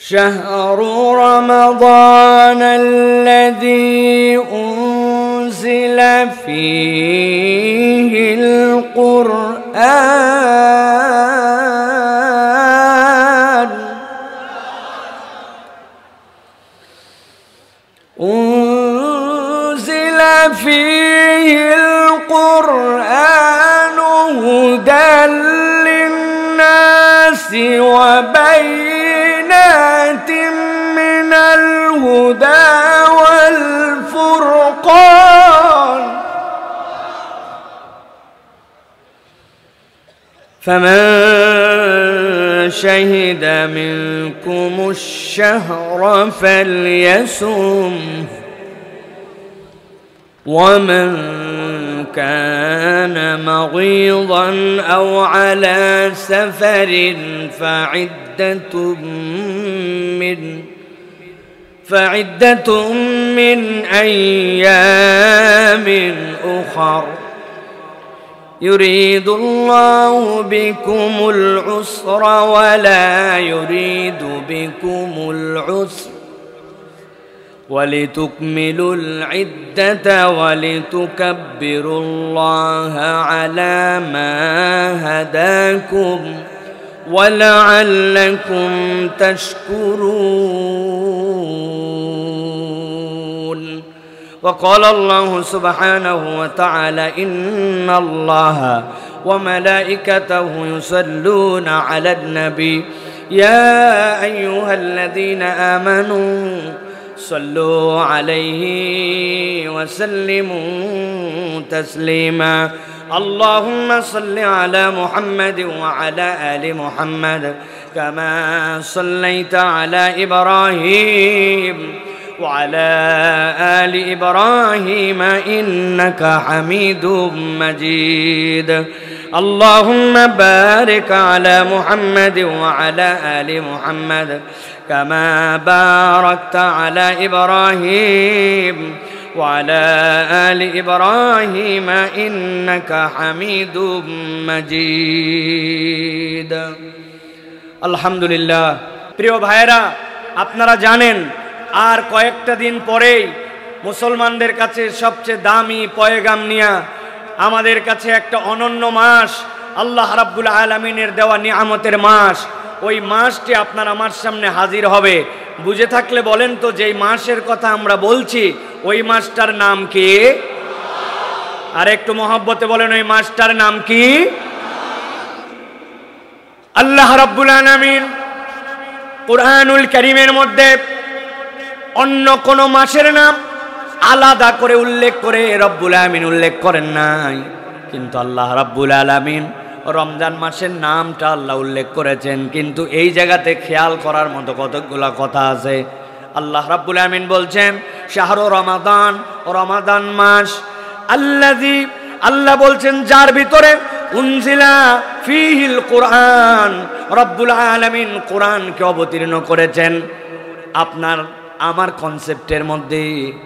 شهر رمضان الذي أنزل فيه القرآن أنزل فيه القرآن هدى للناس وبينات من الهدى والفرقان فمن شهد منكم الشهر فليصمه ومن كان مريضا أو على سفر فعدة من أيام أخر يريد الله بكم العسر ولا يريد بكم العسر ولتكملوا العدة ولتكبروا الله على ما هداكم ولعلكم تشكرون وقال الله سبحانه وتعالى إن الله وملائكته يصلون على النبي يا أيها الذين آمنوا صلوا عليه وسلموا تسليما اللهم صل على محمد وعلى آل محمد كما صليت على إبراهيم وعلى آل إبراهيم إنك حميد مجيد اللهم بارك على محمد وعلى آل محمد كما باركت على إبراهيم وعلى آل إبراهيم إنك حميد مجيد الحمد لله প্রিয় ভাইরা আপনারা জানেন আর কয়েকটা দিন পরেই মুসলমানদের কাছে সবচেয়ে দামি পয়গাম নিয়া আমাদের কাছে একটা অনন্য মাস আল্লাহ রাব্বুল আলামিনের দেওয়া নিয়ামতের মাস ওই মাসটি আপনার আমার সামনে হাজির হবে বুঝে থাকলে বলেন তো যেই মাসের কথা আমরা বলছি ওই মাসটার নাম কি আর একটু মহব্বতে বলেন ওই মাসটার নাম কি আল্লাহ রাব্বুল আলামিন কুরআনুল কারীমের মধ্যে অন্য কোন মাসের নাম আলাদা করে উল্লেখ করে রব্বুল আলামিন উল্লেখ করেন নাই কিন্তু আল্লাহ রাব্বুল আলামিন রমজান মাসের নামটা আল্লাহ উল্লেখ করেছেন কিন্তু এই জায়গাতে খেয়াল করার মতো কতগুলো কথা আছে আল্লাহ রাব্বুল আলামিন বলছেন শাহরু রমাদান রমাদান মাস আল্লাযী আল্লাহ বলছেন যার ভিতরে উনজিলা ফীহিল কুরআন রব্বুল আলামিন কোরআনকে অবতীর্ণ করেছেন আপনার আমার কনসেপ্টের মধ্যে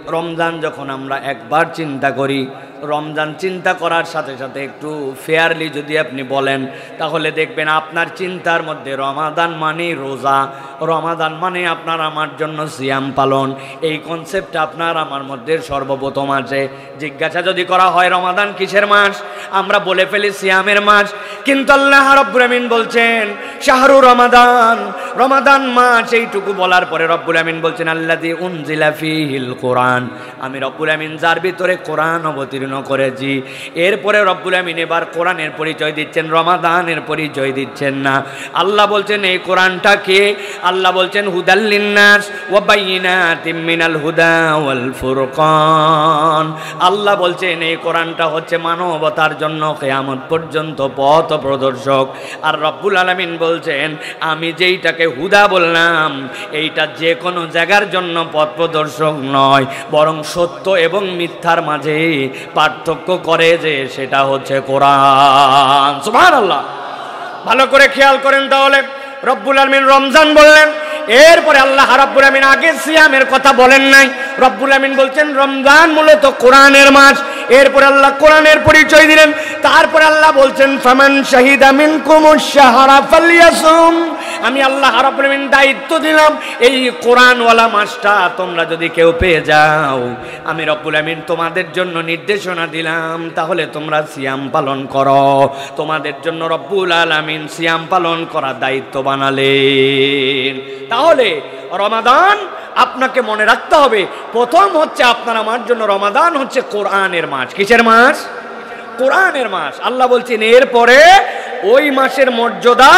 রমজান যখন আমরা একবার চিন্তা করি রমজান চিন্তা করার সাথে সাথে একটু ফেয়ারলি যদি আপনি বলেন তাহলে দেখবেন আপনার চিন্তার মধ্যে রমাদান মানে রোজা রমাদান মানে আপনার আমার জন্য সিয়াম পালন এই কনসেপ্টটা আপনার আমার মধ্যে সর্বপ্রথম আছে জিজ্ঞাসা যদি করা হয় রমাদান কিসের মাস আমরা বলে ফেলি সিয়ামের মাস কিন্তু আল্লাহ রাব্বুল আমিন বলছেন শাহরু রমাদান রমাদান মাস এইটুকু বলার পরে রব্বুল আমিন বলছেন আল্লাযী উনজিলা ফীহিল কুরআন আমি রব্বুল আমিন যার ভিতরে কোরআন অবতীর্ণ করেছি এরপরে রব্বুল আমিন এবার কোরআনের পরিচয় দিচ্ছেন রমাদানের পরিচয় দিচ্ছেন না আল্লাহ বলছেন এই কোরআনটা কে আল্লাহ বলছেন হুদাল লিন্নাস ওয়া বাইয়িনাতিম মিনাল হুদা ওয়াল ফুরকান আল্লাহ বলছেন এই কোরআনটা হচ্ছে মানবতার জন্য কিয়ামত পর্যন্ত পথ প্রদর্শক আর রব্বুল আলামিন বলছেন আমি যেইটাকে হুদা বললাম এইটা যে কোনো জায়গার জন্য পথ প্রদর্শক নয় বরং সত্য এবং মিথ্যার মাঝে পার্থক্য করে যে সেটা হচ্ছে কোরআন সুবহানাল্লাহ ভালো করে খেয়াল করেন তাহলে রব্বুল আলামিন রমজান বললেন এরপরে আল্লাহ রাব্বুল আমিন আগে সিয়ামের কথা বলেন নাই রব্বুল আমিন বলছেন রমজান মূলত কোরআনের মাস এরপরে আল্লাহ কোরআনের পরিচয় দিলেন তারপরে আল্লাহ বলছেন ফামান শাহিদা মিনকুমুশ শাহরা ফালইয়াসুম আমি আল্লাহ রাব্বুল আলামিন দায়িত্ব দিলাম, এই কোরআনওয়ালা মাসটা তোমরা যদি কেউ পেয়ে যাও, আমি রব্বুল আমিন তোমাদের জন্য নির্দেশনা দিলাম, তাহলে তোমরা সিয়াম পালন করো। তোমাদের জন্য রব্বুল আলামিন সিয়াম পালন করার দায়িত্ব বানালেন। তাহলে রমাদান আপনাকে মনে রাখতে হবে, প্রথম হচ্ছে আপনার আমার জন্য রমাদান হচ্ছে কোরআনের মাস। কিসের মাস? কোরআনের মাস। আল্লাহ বলছেন এরপরে ওই মাসের মর্যাদা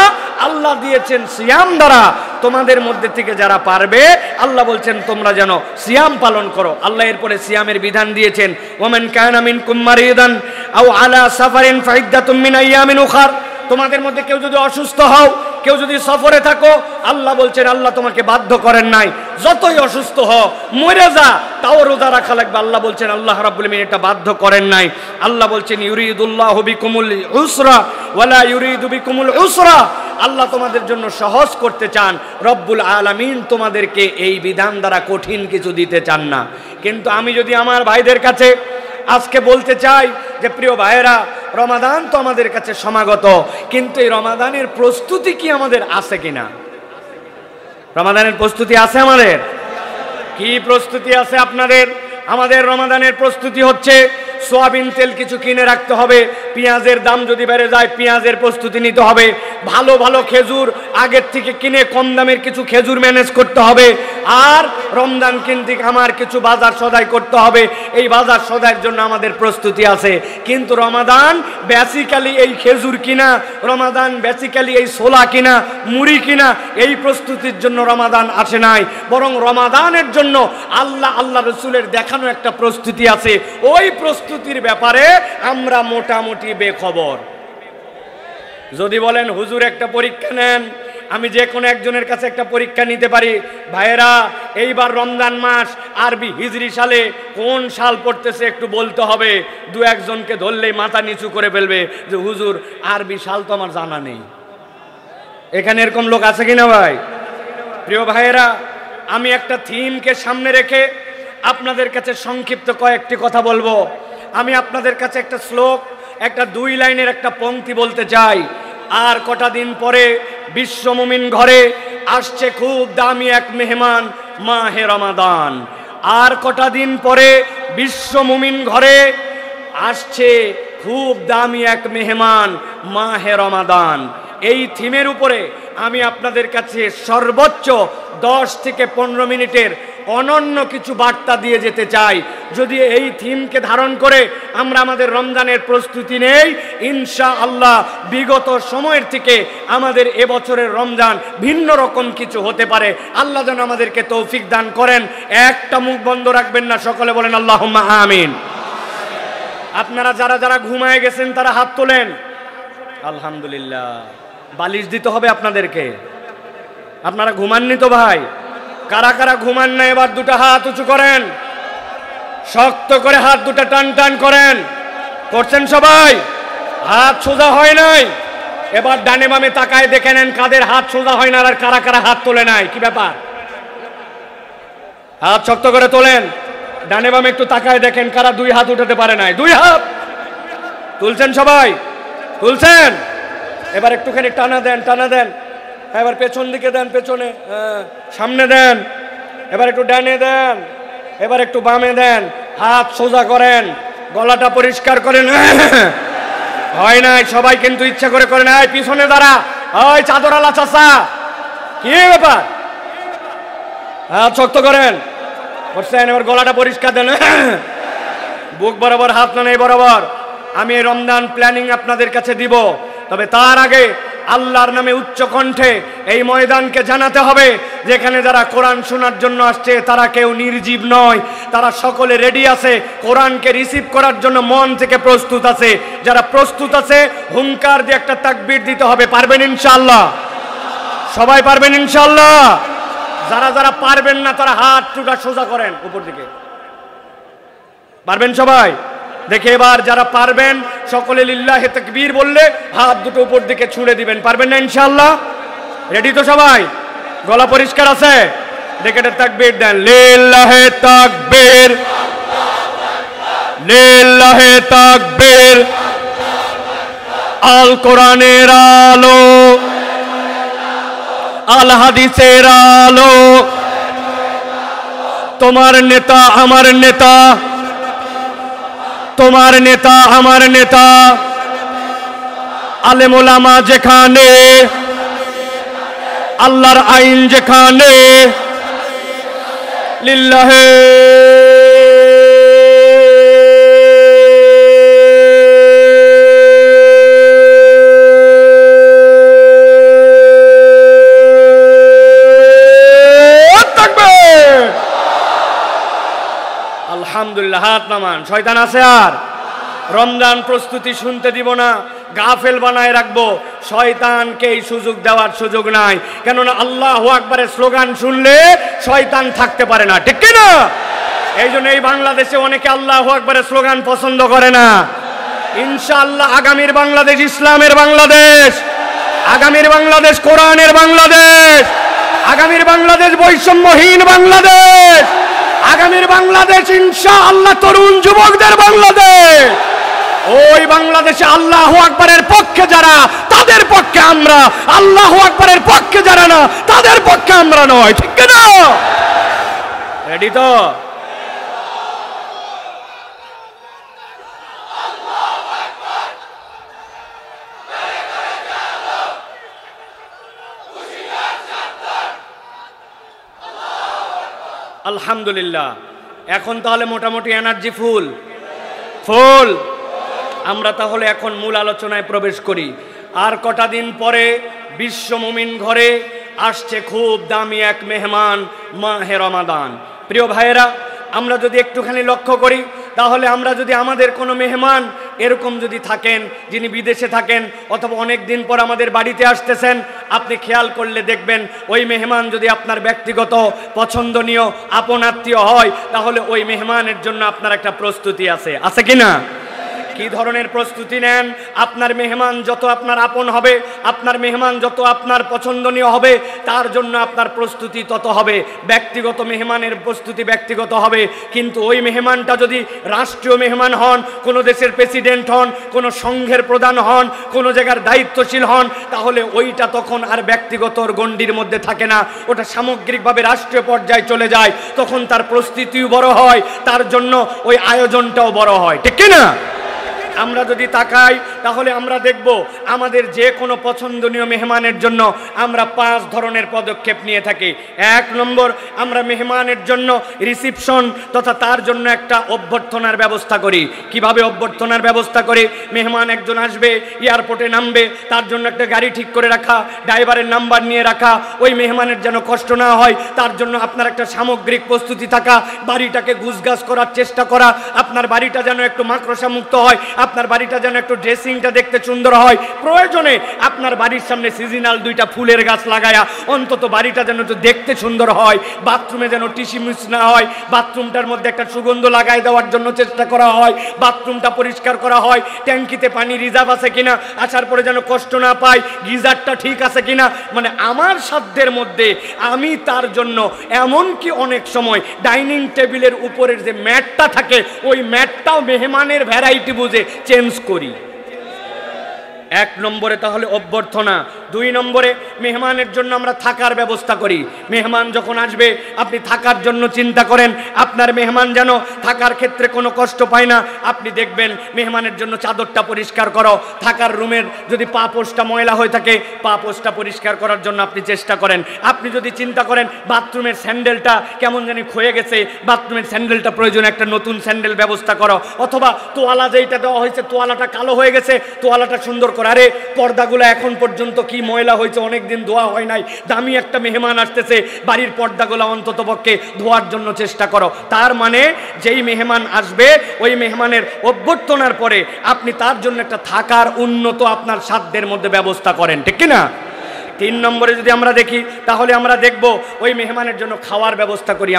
আল্লাহ দিয়েছেন সিয়াম দ্বারা। তোমাদের মধ্যে থেকে যারা পারবে, আল্লাহ বলছেন তোমরা যেন সিয়াম পালন করো। আল্লাহ এরপরে সিয়ামের বিধান দিয়েছেন, ওয়ামান কানা মিনকুম মারিদান আও আলা সাফারিন ফাইদ্দাতুম মিন আইয়ামিন উখার। তোমাদের মধ্যে কেউ যদি অসুস্থ হও, কেউ যদি সফরে থাকো, আল্লাহ বলছেন আল্লাহ তোমাকে বাধ্য করেন নাই, যতই অসুস্থ হও মরে যা তাও রোজা রাখা লাগবে। আল্লাহ বলছেন আল্লাহ রাব্বুল আমিন এটা বাধ্য করেন নাই। আল্লাহ বলছেন ইউরিদুল্লাহু বিকুমুল উসরা ওয়ালা ইউরিদু বিকুমুল উসরা। আল্লাহ তোমাদের জন্য সহজ করতে চান, রব্বুল আলামিন তোমাদেরকে এই বিধান দ্বারা কঠিন কিছু দিতে চান না। কিন্তু আমি যদি আমার ভাইদের কাছে আজকে বলতে চাই যে প্রিয় ভাইয়েরা, রমাদান তো আমাদের কাছে সমাগত, কিন্তু এই রমাদানের প্রস্তুতি কি আমাদের আছে কিনা? রমাদানের প্রস্তুতি আছে আমাদের? কি প্রস্তুতি আছে আপনাদের? আমাদের রমাদানের প্রস্তুতি হচ্ছে সোয়াবিন তেল কিছু কিনে রাখতে হবে, পেঁয়াজের দাম যদি বেড়ে যায় পেঁয়াজের প্রস্তুতি নিতে হবে, ভালো ভালো খেজুর আগের থেকে কিনে কম দামের কিছু খেজুর ম্যানেজ করতে হবে, আর রমজান কেন্দ্রিক আমার কিছু বাজার সদাই করতে হবে। এই বাজার সদাইয়ের জন্য আমাদের প্রস্তুতি আছে। কিন্তু রমাদান বেসিক্যালি এই খেজুর কিনা, রমাদান বেসিক্যালি এই ছোলা কিনা, মুড়ি কিনা, এই প্রস্তুতির জন্য রমাদান আসে নাই, বরং রমাদানের জন্য আল্লাহ রসুলের দেখানো একটা প্রস্তুতি আছে। ওই প্রস্তুতির ব্যাপারে আমরা মোটামুটি বেখবর। যদি বলেন হুজুর একটা পরীক্ষা নেন, আমি যে কোনো একজনের কাছে একটা পরীক্ষা নিতে পারি। ভাইয়েরা, এইবার রমজান মাস আরবি হিজরি সালে কোন সাল পড়তেছে একটু বলতে হবে। দু একজনকে ধরলেই মাথা নিচু করে ফেলবে যে হুজুর আরবি সাল তো আমার জানা নেই। এখানে এরকম লোক আছে কিনা ভাই? প্রিয় ভাইয়েরা, আমি একটা থিমকে সামনে রেখে আপনাদের কাছে সংক্ষিপ্ত কয়েকটি কথা বলবো। আমি আপনাদের কাছে একটা শ্লোক, একটা 2 লাইনের একটা পংক্তি বলতে চাই। আর কটা দিন পরে বিশ্ব মুমিন ঘরে আসছে খুব দামি এক মেহমান, মাহে রমাদান। আর কটা দিন পরে বিশ্ব মুমিন ঘরে আসছে খুব দামি এক মেহমান, মাহে রমাদান। এই থিমের উপরে আমি আপনাদের কাছে সর্বোচ্চ 10 থেকে 15 মিনিটের অনন্য কিছু বার্তা দিয়ে যেতে চাই। যদি এই থিমকে ধারণ করে আমরা আমাদের রমজানের প্রস্তুতি নেই, ইনশাআল্লাহ বিগত সময়ের থেকে আমাদের এবছরের রমজান ভিন্ন রকম কিছু হতে পারে। আল্লাহ যেন আমাদেরকে তৌফিক দান করেন। একটা মুখ বন্ধ রাখবেন না, সকলে বলেন আল্লাহুম্মা আমিন। আপনারা যারা যারা ঘুমায় গেছেন তারা হাত তোলেন। আলহামদুলিল্লাহ। বালিশ দিতে হবে আপনাদেরকে। আপনারা ঘুমাননি তো ভাই? কারা কারা ঘুমান না এবার দুটো হাত উঁচু করেন, শক্ত করে হাত দুটো টান টান করেন। করছেন সবাই? হাত সোজা হয় নাই। এবার ডানে বামে তাকায় দেখে নেন কাদের হাত সোজা হয় না আর কারা কারা হাত তোলে নাই। কি ব্যাপার? হাত শক্ত করে তোলেন। ডানে বামে একটু তাকায় দেখেন কারা 2 হাত উঠাতে পারে নাই। 2 হাত তুলছেন সবাই? তুলছেন? এবার একটুখানি টানা দেন, টানা দেন। এবার পেছন দিকে দেন, পেছনে, সামনে দেন। এবার একটু ডানে দেন, এবার একটু বামে দেন। হাত সোজা করেন, গলাটা পরিষ্কার করেন। হয় নাই, সবাই কিন্তু ইচ্ছা করে করে নাই। পিছনে দাঁড়া, ওই চাদরালা চাচা, কি ব্যাপার? হাত শক্ত করেন। করছেন? এবার গলাটা পরিষ্কার দেন। বুক বরাবর হাত না, নেই বরাবর। আমি এই রমজান প্ল্যানিং আপনাদের কাছে দিব, তবে তার আগে আল্লাহর নামে উচ্চ কণ্ঠে এই ময়দানকে জানাতে হবে যেখানে যারা কোরআন শোনার জন্য আসছে তারা কেউ নির্জীব নয়, তারা সকলে রেডি আছে, কোরআনকে রিসিভ করার জন্য মন থেকে প্রস্তুত আছে। যারা প্রস্তুত আছে হুঙ্কার দিয়ে একটা তাকবীর দিতে হবে। পারবেন ইনশাআল্লাহ? সবাই পারবেন ইনশাআল্লাহ? যারা যারা পারবেন না তারা হাত টুটা সোজা করেন উপর দিকে। পারবেন সবাই? দেখে এবার যারা পারবেন সকলে লিল্লাহি তাকবীর বললে হাত দুটো উপর দিকে ছুঁড়ে দিবেন। পারবেন না ইনশাআল্লাহ? রেডি তো সবাই? গলা পরিষ্কার আছে? দেখে তাকবীর দেন। লিল্লাহি তাকবীর, লিল্লাহি তাকবীর। আল কোরআনের আলো, আল হাদিসের আলো, তোমার নেতা আমার নেতা, তোমার নেতা আমার নেতা, আলেম ওলামা যেখানে, আল্লাহর আইন যেখানে, লিল্লাহে আলহামদুলিল্লাহ। হাত নামান। শয়তান আছে আর? রমজান প্রস্তুতি শুনতে দিব না, গাফেল বানায় রাখবো। শয়তানকে এই সুযোগ দেওয়ার সুযোগ নাই, কেননা আল্লাহু আকবারের স্লোগান শুনলে শয়তান থাকতে পারে না, ঠিক কি না? এই জন্য এই বাংলাদেশে অনেকে আল্লাহু আকবারের স্লোগান পছন্দ করে না। ইনশাআল্লাহ আগামীর বাংলাদেশ ইসলামের বাংলাদেশ, আগামীর বাংলাদেশ কোরআনের বাংলাদেশ, আগামীর বাংলাদেশ বৈষম্যহীন বাংলাদেশ, আগামীর বাংলাদেশ ইনশাআল্লাহ তরুণ যুবকদের বাংলাদেশ। ওই বাংলাদেশে আল্লাহু আকবারের পক্ষে যারা, তাদের পক্ষে আমরা, আল্লাহু আকবারের পক্ষে যারা না, তাদের পক্ষে আমরা নয়, ঠিক না? রেডি তো? আলহামদুলিল্লাহ। এখন তাহলে মোটামুটি এনার্জি ফুল ফুল। আমরা তাহলে এখন মূল আলোচনায় প্রবেশ করি। আর কটা দিন পরে বিশ্ব মুমিন ঘরে আসছে খুব দামি এক মেহমান, মাহে রমাদান। প্রিয় ভাইয়েরা, আমরা যদি একটুখানি লক্ষ্য করি, তাহলে আমরা যদি আমাদের কোনো মেহমান এরকম যদি থাকেন, যিনি বিদেশে থাকেন অথবা অনেক দিন পর আমাদের বাড়িতে আসতেছেন, আপনি খেয়াল করলে দেখবেন ওই মেহমান যদি আপনার ব্যক্তিগত পছন্দনীয় আপন আত্মীয় হয়, তাহলে ওই মেহমানের জন্য আপনার একটা প্রস্তুতি আছে, আছে কি না? কি ধরনের প্রস্তুতি নেন? আপনার মেহমান যত আপনার আপন হবে, আপনার মেহমান যত আপনার পছন্দনীয় হবে, তার জন্য আপনার প্রস্তুতি তত হবে। ব্যক্তিগত মেহমানের প্রস্তুতি ব্যক্তিগত হবে, কিন্তু ওই মেহমানটা যদি রাষ্ট্রীয় মেহমান হন, কোনো দেশের প্রেসিডেন্ট হন, কোনো সংঘের প্রধান হন, কোনো জায়গার দায়িত্বশীল হন, তাহলে ওইটা তখন আর ব্যক্তিগতর গণ্ডির মধ্যে থাকে না, ওটা সামগ্রিকভাবে রাষ্ট্রীয় পর্যায়ে চলে যায়। তখন তার প্রস্তুতিও বড় হয়, তার জন্য ওই আয়োজনটাও বড় হয়, ঠিক কি না? আমরা যদি তাকাই তাহলে আমরা দেখব আমাদের যে কোনো পছন্দনীয় মেহমানের জন্য আমরা 5 ধরনের পদক্ষেপ নিয়ে থাকি। 1 নম্বর, আমরা মেহমানের জন্য রিসিপশন তথা তার জন্য একটা অভ্যর্থনার ব্যবস্থা করি। কিভাবে অভ্যর্থনার ব্যবস্থা করি? মেহমান একজন আসবে, এয়ারপোর্টে নামবে, তার জন্য একটা গাড়ি ঠিক করে রাখা, ড্রাইভারের নাম্বার নিয়ে রাখা, ওই মেহমানের যেন কষ্ট না হয় তার জন্য আপনার একটা সামগ্রিক প্রস্তুতি থাকা, বাড়িটাকে গুছগাছ করার চেষ্টা করা, আপনার বাড়িটা যেন একটু মাকড়সা মুক্ত হয়, আপনার বাড়িটা যেন একটু ড্রেসিংটা দেখতে সুন্দর হয়, প্রয়োজনে আপনার বাড়ির সামনে সিজনাল 2টা ফুলের গাছ লাগায়া অন্তত বাড়িটা যেন একটু দেখতে সুন্দর হয়, বাথরুমে যেন টিসিমিস না হয়, বাথরুমটার মধ্যে একটা সুগন্ধ লাগাই দেওয়ার জন্য চেষ্টা করা হয়, বাথরুমটা পরিষ্কার করা হয়, ট্যাঙ্কিতে পানি রিজার্ভ আছে কিনা, আসার পরে যেন কষ্ট না পায়, গিজারটা ঠিক আছে কিনা, মানে আমার সাধ্যের মধ্যে আমি তার জন্য এমনকি অনেক সময় ডাইনিং টেবিলের উপরের যে ম্যাটটা থাকে ওই ম্যাটটাও মেহমানের ভ্যারাইটি বুঝে চেঞ্জ করি। 1 নম্বরে তাহলে অভ্যর্থনা। 2 নম্বরে মেহমানের জন্য আমরা থাকার ব্যবস্থা করি। মেহমান যখন আসবে আপনি থাকার জন্য চিন্তা করেন, আপনার মেহমান যেন থাকার ক্ষেত্রে কোনো কষ্ট পায় না। আপনি দেখবেন মেহমানের জন্য চাদরটা পরিষ্কার করো, থাকার রুমের যদি পা পোস্টটা ময়লা হয়ে থাকে পা পোস্টটা পরিষ্কার করার জন্য আপনি চেষ্টা করেন। আপনি যদি চিন্তা করেন বাথরুমের স্যান্ডেলটা কেমন জানি ক্ষয়ে গেছে, বাথরুমের স্যান্ডেলটা প্রয়োজন একটা নতুন স্যান্ডেল ব্যবস্থা করো, অথবা তোয়ালা যেইটা দেওয়া হয়েছে তোয়ালাটা কালো হয়ে গেছে, তোয়ালাটা সুন্দর, আরে পর্দাগুলো এখন পর্যন্ত কি ময়লা হয়েছে, অনেকদিন ধোয়া হয় নাই, দামি একটা মেহমান আসতেছে, বাড়ির পর্দাগুলো অন্তত পক্ষে ধোয়ার জন্য চেষ্টা করো। তার মানে যেই মেহমান আসবে ওই মেহমানের অভ্যর্থনার পরে আপনি তার জন্য একটা থাকার উন্নত আপনার সাধ্যের মধ্যে ব্যবস্থা করেন, ঠিক কি না? 3 নম্বরে যদি আমরা দেখি তাহলে আমরা দেখব ওই মেহমানের জন্য খাওয়ার ব্যবস্থা করি।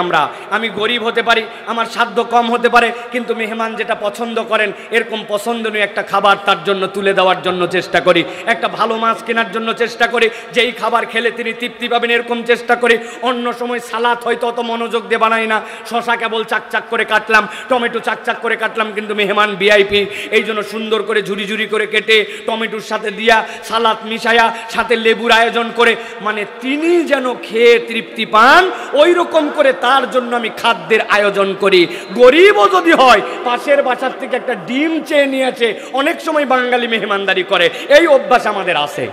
আমি গরিব হতে পারি, আমার সাধ্য কম হতে পারে, কিন্তু মেহমান যেটা পছন্দ করেন এরকম পছন্দনীয় একটা খাবার তার জন্য তুলে দেওয়ার জন্য চেষ্টা করি, একটা ভালো মাছ কেনার জন্য চেষ্টা করি, যেই খাবার খেলে তিনি তৃপ্তি পাবেন এরকম চেষ্টা করি। অন্য সময় সালাদ হয়তো অত মনোযোগ দিয়ে বানাই না, শশা কেবল চাকচাক করে কাটলাম, টমেটো চাকচাক করে কাটলাম, কিন্তু মেহমান ভিআইপি এই জন্য সুন্দর করে ঝুরি ঝুরি করে কেটে টমেটোর সাথে দিয়া সালাদ মিশায়া সাথে লেবুর আয়োজন আয়োজন করে, মানে তিনি যেন খেয়ে তৃপ্তি পান ওই রকম করে তার জন্য আমি খাদ্যের আয়োজন করি। গরিবও যদি হয় পাশের বাসার থেকে একটা ডিম চেয়ে নিয়েছে, অনেক সময় বাঙালি মেহমানদারি করে, এই অভ্যাস আমাদের আছে।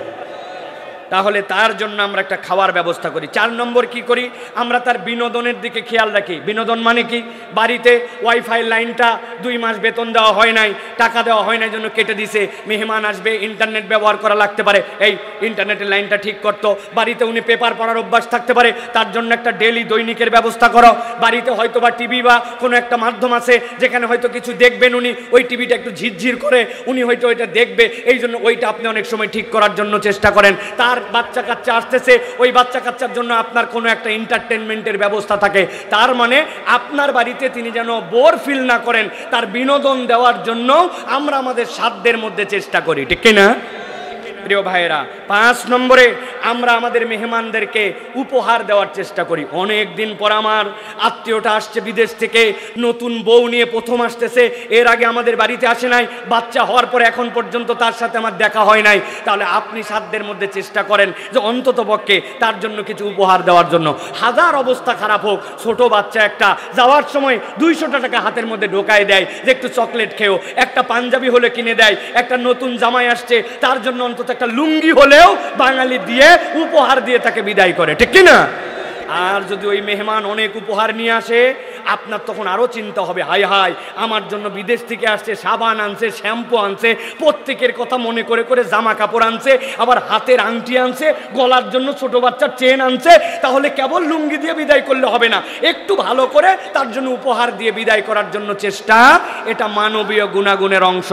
তাহলে তার জন্য আমরা একটা খাওয়ার ব্যবস্থা করি। 4 নম্বর কি করি, আমরা তার বিনোদনের দিকে খেয়াল রাখি। বিনোদন মানে কি, বাড়িতে ওয়াইফাই লাইনটা 2 মাস বেতন দেওয়া হয় নাই, টাকা দেওয়া হয় নাই জন্য কেটে দিছে, মেহমান আসবে ইন্টারনেট ব্যবহার করা লাগতে পারে, এই ইন্টারনেটের লাইনটা ঠিক করতো। বাড়িতে উনি পেপার পড়ার অভ্যাস থাকতে পারে, তার জন্য একটা ডেইলি দৈনিকের ব্যবস্থা করো। বাড়িতে হয়তো বা টিভি বা কোনো একটা মাধ্যম আছে যেখানে হয়তো কিছু দেখবেন উনি, ওই টিভিটা একটু ঝিরঝির করে, উনি হয়তো ওইটা দেখবে, এই জন্য ওইটা আপনি অনেক সময় ঠিক করার জন্য চেষ্টা করেন। তার বাচ্চা কাচ্চা আসতেছে, ওই বাচ্চা কাচ্চার জন্য আপনার কোনো একটা এন্টারটেনমেন্টের ব্যবস্থা থাকে। তার মানে আপনার বাড়িতে তিনি যেন বোর ফিল না করেন, তার বিনোদন দেওয়ার জন্য আমরা আমাদের সাধ্যের মধ্যে চেষ্টা করি, ঠিক কিনা প্রিয় ভাইয়েরা? 5 নম্বরে আমরা আমাদের মেহমানদেরকে উপহার দেওয়ার চেষ্টা করি। অনেক দিন পর আমার আত্মীয়টা আসছে বিদেশ থেকে, নতুন বউ নিয়ে প্রথম আসতেছে, এর আগে আমাদের বাড়িতে আসে নাই, বাচ্চা হওয়ার পরে এখন পর্যন্ত তার সাথে আমার দেখা হয় নাই। তাহলে আপনি সাধ্যের মধ্যে চেষ্টা করেন যে অন্তত পক্ষে তার জন্য কিছু উপহার দেওয়ার জন্য। হাজার অবস্থা খারাপ হোক, ছোট বাচ্চা একটা যাওয়ার সময় 200 টাকা হাতের মধ্যে ঢোকায় দেয় যে একটু চকলেট খেও, একটা পাঞ্জাবি হলে কিনে দেয়, একটা নতুন জামাই আসছে তার জন্য অন্তত একটা লুঙ্গি হলেও বাঙালি দিয়ে উপহার দিয়ে তাকে বিদায় করে, ঠিক কি না? আর যদি ওই মেহমান অনেক উপহার নিয়ে আসে, আপনার তখন আরো চিন্তা হবে, হায় হায় আমার জন্য বিদেশ থেকে আসছে, সাবান আনছে, শ্যাম্পু আনছে, প্রত্যেকের কথা মনে করে করে জামা কাপড় আনছে, আবার হাতের আংটি আনছে, গলার জন্য ছোট বাচ্চার চেন আনছে। তাহলে কেবল লুঙ্গি দিয়ে বিদায় করলে হবে না, একটু ভালো করে তার জন্য উপহার দিয়ে বিদায় করার জন্য চেষ্টা, এটা মানবীয় গুণাগুণের অংশ।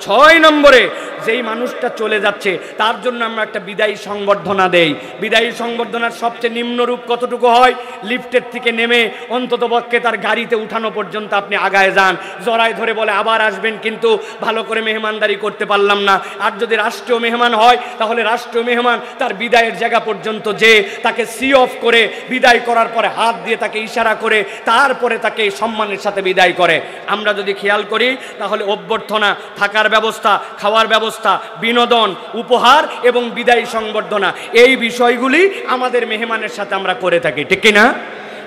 6 নম্বরে যেই মানুষটা চলে যাচ্ছে তার জন্য আমরা একটা বিদায়ী সংবর্ধনা দেই। বিদায়ী সংবর্ধনার সবচেয়ে নিম্ন রূপ কতটুকু হয়, লিফটের থেকে নেমে অন্তত পক্ষে তার গাড়িতে উঠানো পর্যন্ত আপনি আগায় যান, জড়ায় ধরে বলে আবার আসবেন, কিন্তু ভালো করে মেহমানদারি করতে পারলাম না। আর যদি রাষ্ট্রীয় মেহমান হয় তাহলে রাষ্ট্রীয় মেহমান তার বিদায়ের জায়গা পর্যন্ত যে তাকে সি অফ করে বিদায় করার পরে হাত দিয়ে তাকে ইশারা করে তারপরে তাকে সম্মানের সাথে বিদায় করে। আমরা যদি খেয়াল করি তাহলে অভ্যর্থনা, থাকার ব্যবস্থা, খাওয়ার ব্যবস্থা, বিনোদন, উপহার এবং বিদায়ী সংবর্ধনা, এই বিষয়গুলি আমাদের মেহমানের সাথে আমরা করে থাকি, ঠিক কিনা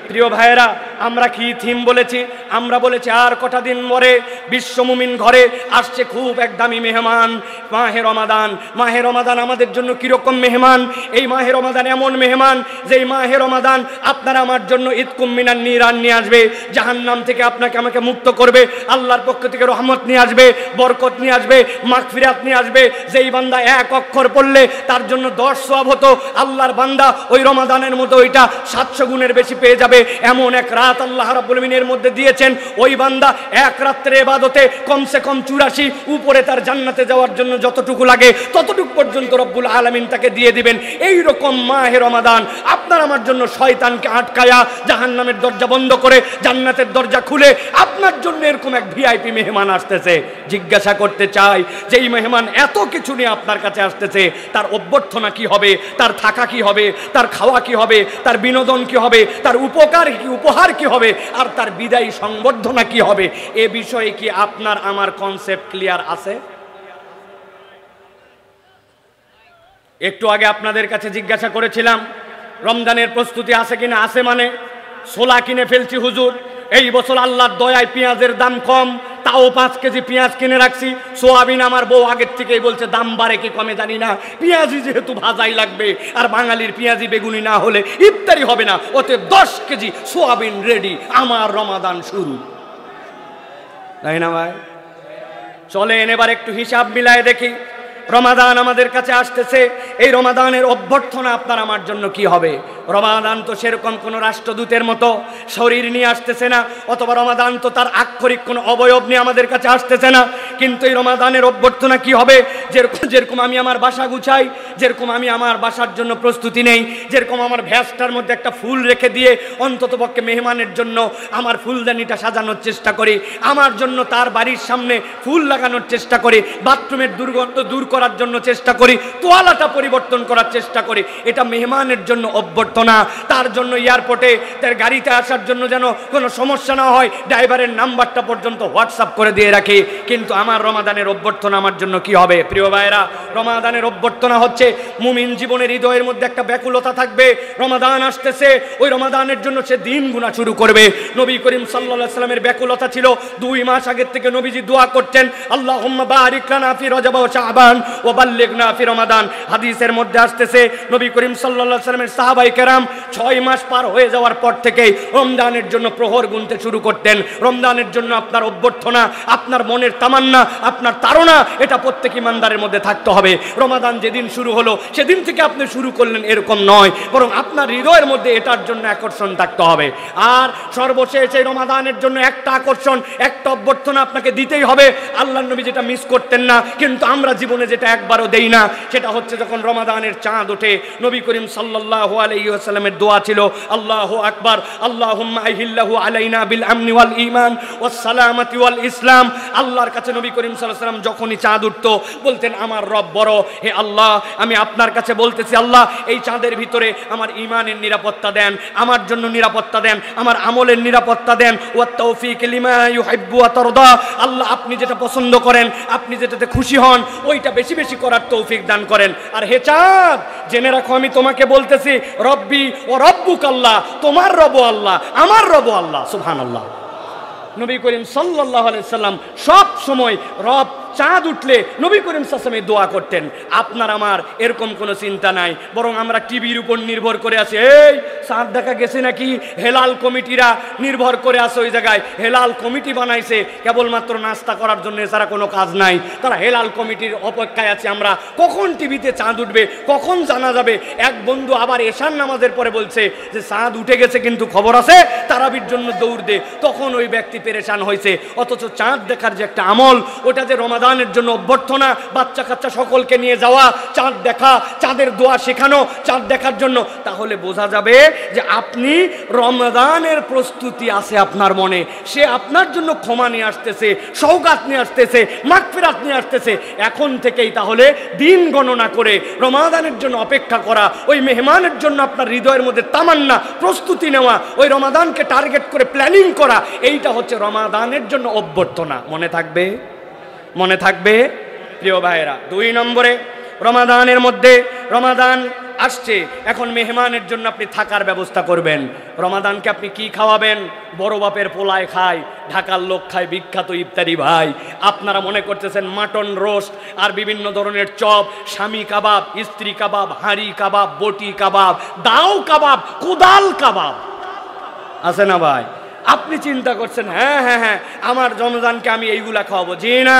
প্রিয় ভাইয়েরা? আমরা কি থিম বলেছি? আমরা বলেছি আর কটা দিন পরে বিশ্ব মুমিন ঘরে আসছে খুব এক দামি মেহমান, মাহে রমাদান। মাহে রমাদান আমাদের জন্য কিরকম মেহমান? এই মাহে রমাদান এমন মেহমান যে মাহে রমাদান আপনার আমার জন্য ইতকুম মিনান নিরান নিয়ে আসবে, জাহান্নাম থেকে আপনাকে আমাকে মুক্ত করবে, আল্লাহর পক্ষ থেকে রহমত নিয়ে আসবে, বরকত নিয়ে আসবে, মাগফিরাত নিয়ে আসবে। যেই বান্দা 1 অক্ষর পড়লে তার জন্য 10 সওয়াব হতো, আল্লাহর বান্দা ওই রমাদানের মতো ওইটা 700 গুণের বেশি পেয়ে যাবে। এমন এক রাত আল্লাহ রাব্বুল আমিনের মধ্যে দিয়েছেন, ওই বান্দা এক রাত্রে ইবাদতে কমসে কম 84, উপরে তার জান্নাতে যাওয়ার জন্য যতটুকু লাগে ততটুকু পর্যন্ত রব্বুল আলামিন তাকে দিয়ে দিবেন। এই রকম মাহে রমাদান আপনার আমার জন্য শয়তানকে আটকায়া জাহান্নামের দরজা বন্ধ করে জান্নাতের দরজা খুলে আপনার জন্য এরকম এক ভিআইপি মেহমান আসতেছে। জিজ্ঞাসা করতে চাই যে এই মেহমান এত কিছু নিয়ে আপনার কাছে আসতেছে, তার অভ্যর্থনা কি হবে, তার থাকা কি হবে, তার খাওয়া কি হবে, তার বিনোদন কি হবে, তার উপকার কি, উপহার কি হবে, আর তার বিদায়ী সংবর্ধনা কি হবে? এ বিষয়ে কি আপনার আমার কনসেপ্ট ক্লিয়ার আছে? একটু আগে আপনাদের কাছে জিজ্ঞাসা করেছিলাম রমজানের প্রস্তুতি আছে কিনা। আছে মানে ছোলা কিনে ফেলছি হুজুর, এই বছর আল্লাহর দয়ায় পেঁয়াজের দাম কম, তাও 5 কেজি পেঁয়াজ কিনে রাখছি। সোয়াবিন আমার বউ আগের থেকেই বলছে দাম বাড়ে কি কমে জানি না, পেঁয়াজি যেহেতু ভাজাই লাগবে, আর বাঙালির পেঁয়াজি বেগুনি না হলে ইফতারি হবে না, ওতে 10 কেজি সোয়াবিন রেডি, আমার রমাদান শুরু। তাই না ভাই? চলেন এবার একটু হিসাব মিলায় দেখি, রমাদান আমাদের কাছে আসতেছে, এই রমাদানের অভ্যর্থনা আপনার আমার জন্য কি হবে? রমাদান তো সেরকম কোনো রাষ্ট্রদূতের মতো শরীর নিয়ে আসতেছে না, অথবা রমাদান তো তার আক্ষরিক কোনো অবয়ব নিয়ে আমাদের কাছে আসতেছে না। কিন্তু এই রমাদানের অভ্যর্থনা কি হবে? যেরকম আমি আমার বাসা গুছাই, যেরকম আমি আমার বাসার জন্য প্রস্তুতি নেই, যেরকম আমার ভ্যাসটার মধ্যে একটা ফুল রেখে দিয়ে অন্তত পক্ষে মেহমানের জন্য আমার ফুলদানিটা সাজানোর চেষ্টা করি, আমার জন্য তার বাড়ির সামনে ফুল লাগানোর চেষ্টা করি, বাথরুমের দুর্গন্ধ দূর করার জন্য চেষ্টা করি, তোয়ালাটা পরিবর্তন করার চেষ্টা করি। এটা মেহমানের জন্য অভ্যর্থনা। তার জন্য এয়ারপোর্টে তার গাড়িতে আসার জন্য যেন কোনো সমস্যা না হয়, ড্রাইভারের নাম্বারটা পর্যন্ত হোয়াটসঅ্যাপ করে দিয়ে রাখি। কিন্তু আমার রমাদানের অভ্যর্থনা আমার জন্য কি হবে? প্রিয় ভাইরা, রমাদানের অভ্যর্থনা হচ্ছে মুমিন জীবনের হৃদয়ের মধ্যে একটা ব্যাকুলতা থাকবে। রমাদান আসতেছে, ওই রমাদানের জন্য সে দিন গুণা শুরু করবে। নবী করিম সাল্লাল্লাহু আলাইহি সাল্লামের ব্যাকুলতা ছিল, 2 মাস আগের থেকে নবীজি দোয়া করতেন, আল্লাহুম্মা বারিক লানা ফি রজব ওয়া শাবান ওয়া বাল্লিগনা ফি রমাদান। হাদিসের মধ্যে আসতেছে নবী করিম সাল্লাল্লাহু আলাইহি সাল্লামের সাহাবায়ে কেরাম 6 মাস পার হয়ে যাওয়ার পর থেকে রমজানের জন্য প্রহর গুনতে শুরু করতেন। রমজানের জন্য আপনার অভ্যর্থনা, আপনার মনের তামান্না, আপনার তাড়না, এটা প্রত্যেক ইমানদারের মধ্যে থাকতে হবে। রমাদান যেদিন শুরু হলো সেদিন থেকে আপনি শুরু করলেন এরকম নয়, বরং আপনার হৃদয়ের মধ্যে এটার জন্য আকর্ষণ থাকতে হবে। আর সর্বশেষ এই রমাদানের জন্য একটা আকর্ষণ, একটা অভ্যর্থনা আপনাকে দিতেই হবে। আল্লাহর নবী যেটা মিস করতেন না, কিন্তু আমরা জীবনে যেটা একবারও দেই না, সেটা হচ্ছে যখন রমাদানের চাঁদ ওঠে, নবী করিম সাল্লাল্লাহু আলাইহি ওয়াসাল্লামের দোয়া ছিল, আল্লাহু আকবার, আল্লাহুম্মা আহিল্লাহু আলাইনা বিল আমনি ওয়াল ঈমান ওয়াস সালামাতি ওয়াল ইসলাম। আল্লাহর কাছে নবী করিম সাল্লাল্লাহু আলাইহি ওয়াসাল্লাম যখনই চাঁদ উঠতো বলতেন, আমার রব বড়, হে আল্লাহ, আমি আপনার কাছে বলতেছি, আল্লাহ এই চাঁদের ভিতরে আমার ঈমানের নিরাপত্তা দেন, আমার জন্য নিরাপত্তা দেন, আমার আমলের নিরাপত্তা দেন। ওয়াত তাওফীক লিমা ইউহিব্বু ওয়া তারদা। আল্লাহ আপনি যেটা পছন্দ করেন, আপনি যেটাতে খুশি হন, ওইটা বেশি বেশি করার তৌফিক দান করেন। আর হে চাঁদ, জেনে রাখো আমি তোমাকে বলতেছি, রব্বি ও রব্বুক আল্লাহ, তোমার রব আল্লাহ, আমার রব আল্লাহ। সুবহানাল্লাহ। নবী করিম সাল্লাল্লাহু আলাইহি সাল্লাম সব সময় রব চাঁদ উঠলে নবী করিম সাল্লাল্লাহু আলাইহি ওয়াসাল্লাম দোয়া করতেন। আপনার আমার এরকম কোনো চিন্তা নাই, বরং আমরা টিভির উপর নির্ভর করে আছি। এই চাঁদ দেখা গেছে নাকি? হেলাল কমিটিরা নির্ভর করে আছে ওই জায়গায়। হেলাল কমিটি বানাইছে কেবলমাত্র নাস্তা করার জন্য, এছাড়া কোনো কাজ নাই। তারা হেলাল কমিটির অপেক্ষায় আছে আমরা, কখন টিভিতে চাঁদ উঠবে, কখন জানা যাবে। এক বন্ধু আবার এশার নামাজের পরে বলছে যে চাঁদ উঠে গেছে কিন্তু খবর আছে, তারাবির জন্য দৌড় দে। তখন ওই ব্যক্তি পেরেশান হয়েছে। অথচ চাঁদ দেখার যে একটা আমল, ওটা যে রমাদানের জন্য অভ্যর্থনা, বাচ্চা কাচ্চা সকলকে নিয়ে যাওয়া, চাঁদ দেখা, চাঁদের দোয়া শেখানো চাঁদ দেখার জন্য, তাহলে বোঝা যাবে যে আপনি রমাদানের প্রস্তুতি আছে আপনার মনে। সে আপনার জন্য ক্ষমা নিয়ে আসতেছে, সওগাত নিয়ে আসতেছে, মাগফিরাত নিয়ে আসতেছে। এখন থেকেই তাহলে দিন গণনা করে রমাদানের জন্য অপেক্ষা করা, ওই মেহমানের জন্য আপনার হৃদয়ের মধ্যে তামান্না, প্রস্তুতি নেওয়া, ওই রমাদানকে টার্গেট করে প্ল্যানিং করা, এইটা হচ্ছে রমাদানের জন্য অভ্যর্থনা। মনে থাকবে? মনে থাকবে প্রিয় ভাইয়েরা। 2 নম্বরে, রমাদানের মধ্যে, রমাদান আসছে, এখন মেহমানের জন্য আপনি থাকার ব্যবস্থা করবেন। রমাদানকে আপনি কি খাওয়াবেন? বড় বাপের পোলায় খায়, ঢাকার লোক খায় বিখ্যাত ইফতারি ভাই। আপনারা মনে করতেছেন মাটন রোস্ট আর বিভিন্ন ধরনের চপ, স্বামী কাবাব, স্ত্রী কাবাব, হাঁড়ি কাবাব, বটি কাবাব, দাও কাবাব, কোদাল কাবাব আছে না ভাই? আপনি চিন্তা করছেন হ্যাঁ হ্যাঁ হ্যাঁ আমার রমাদানকে আমি এইগুলা খাওয়াবো। জি না,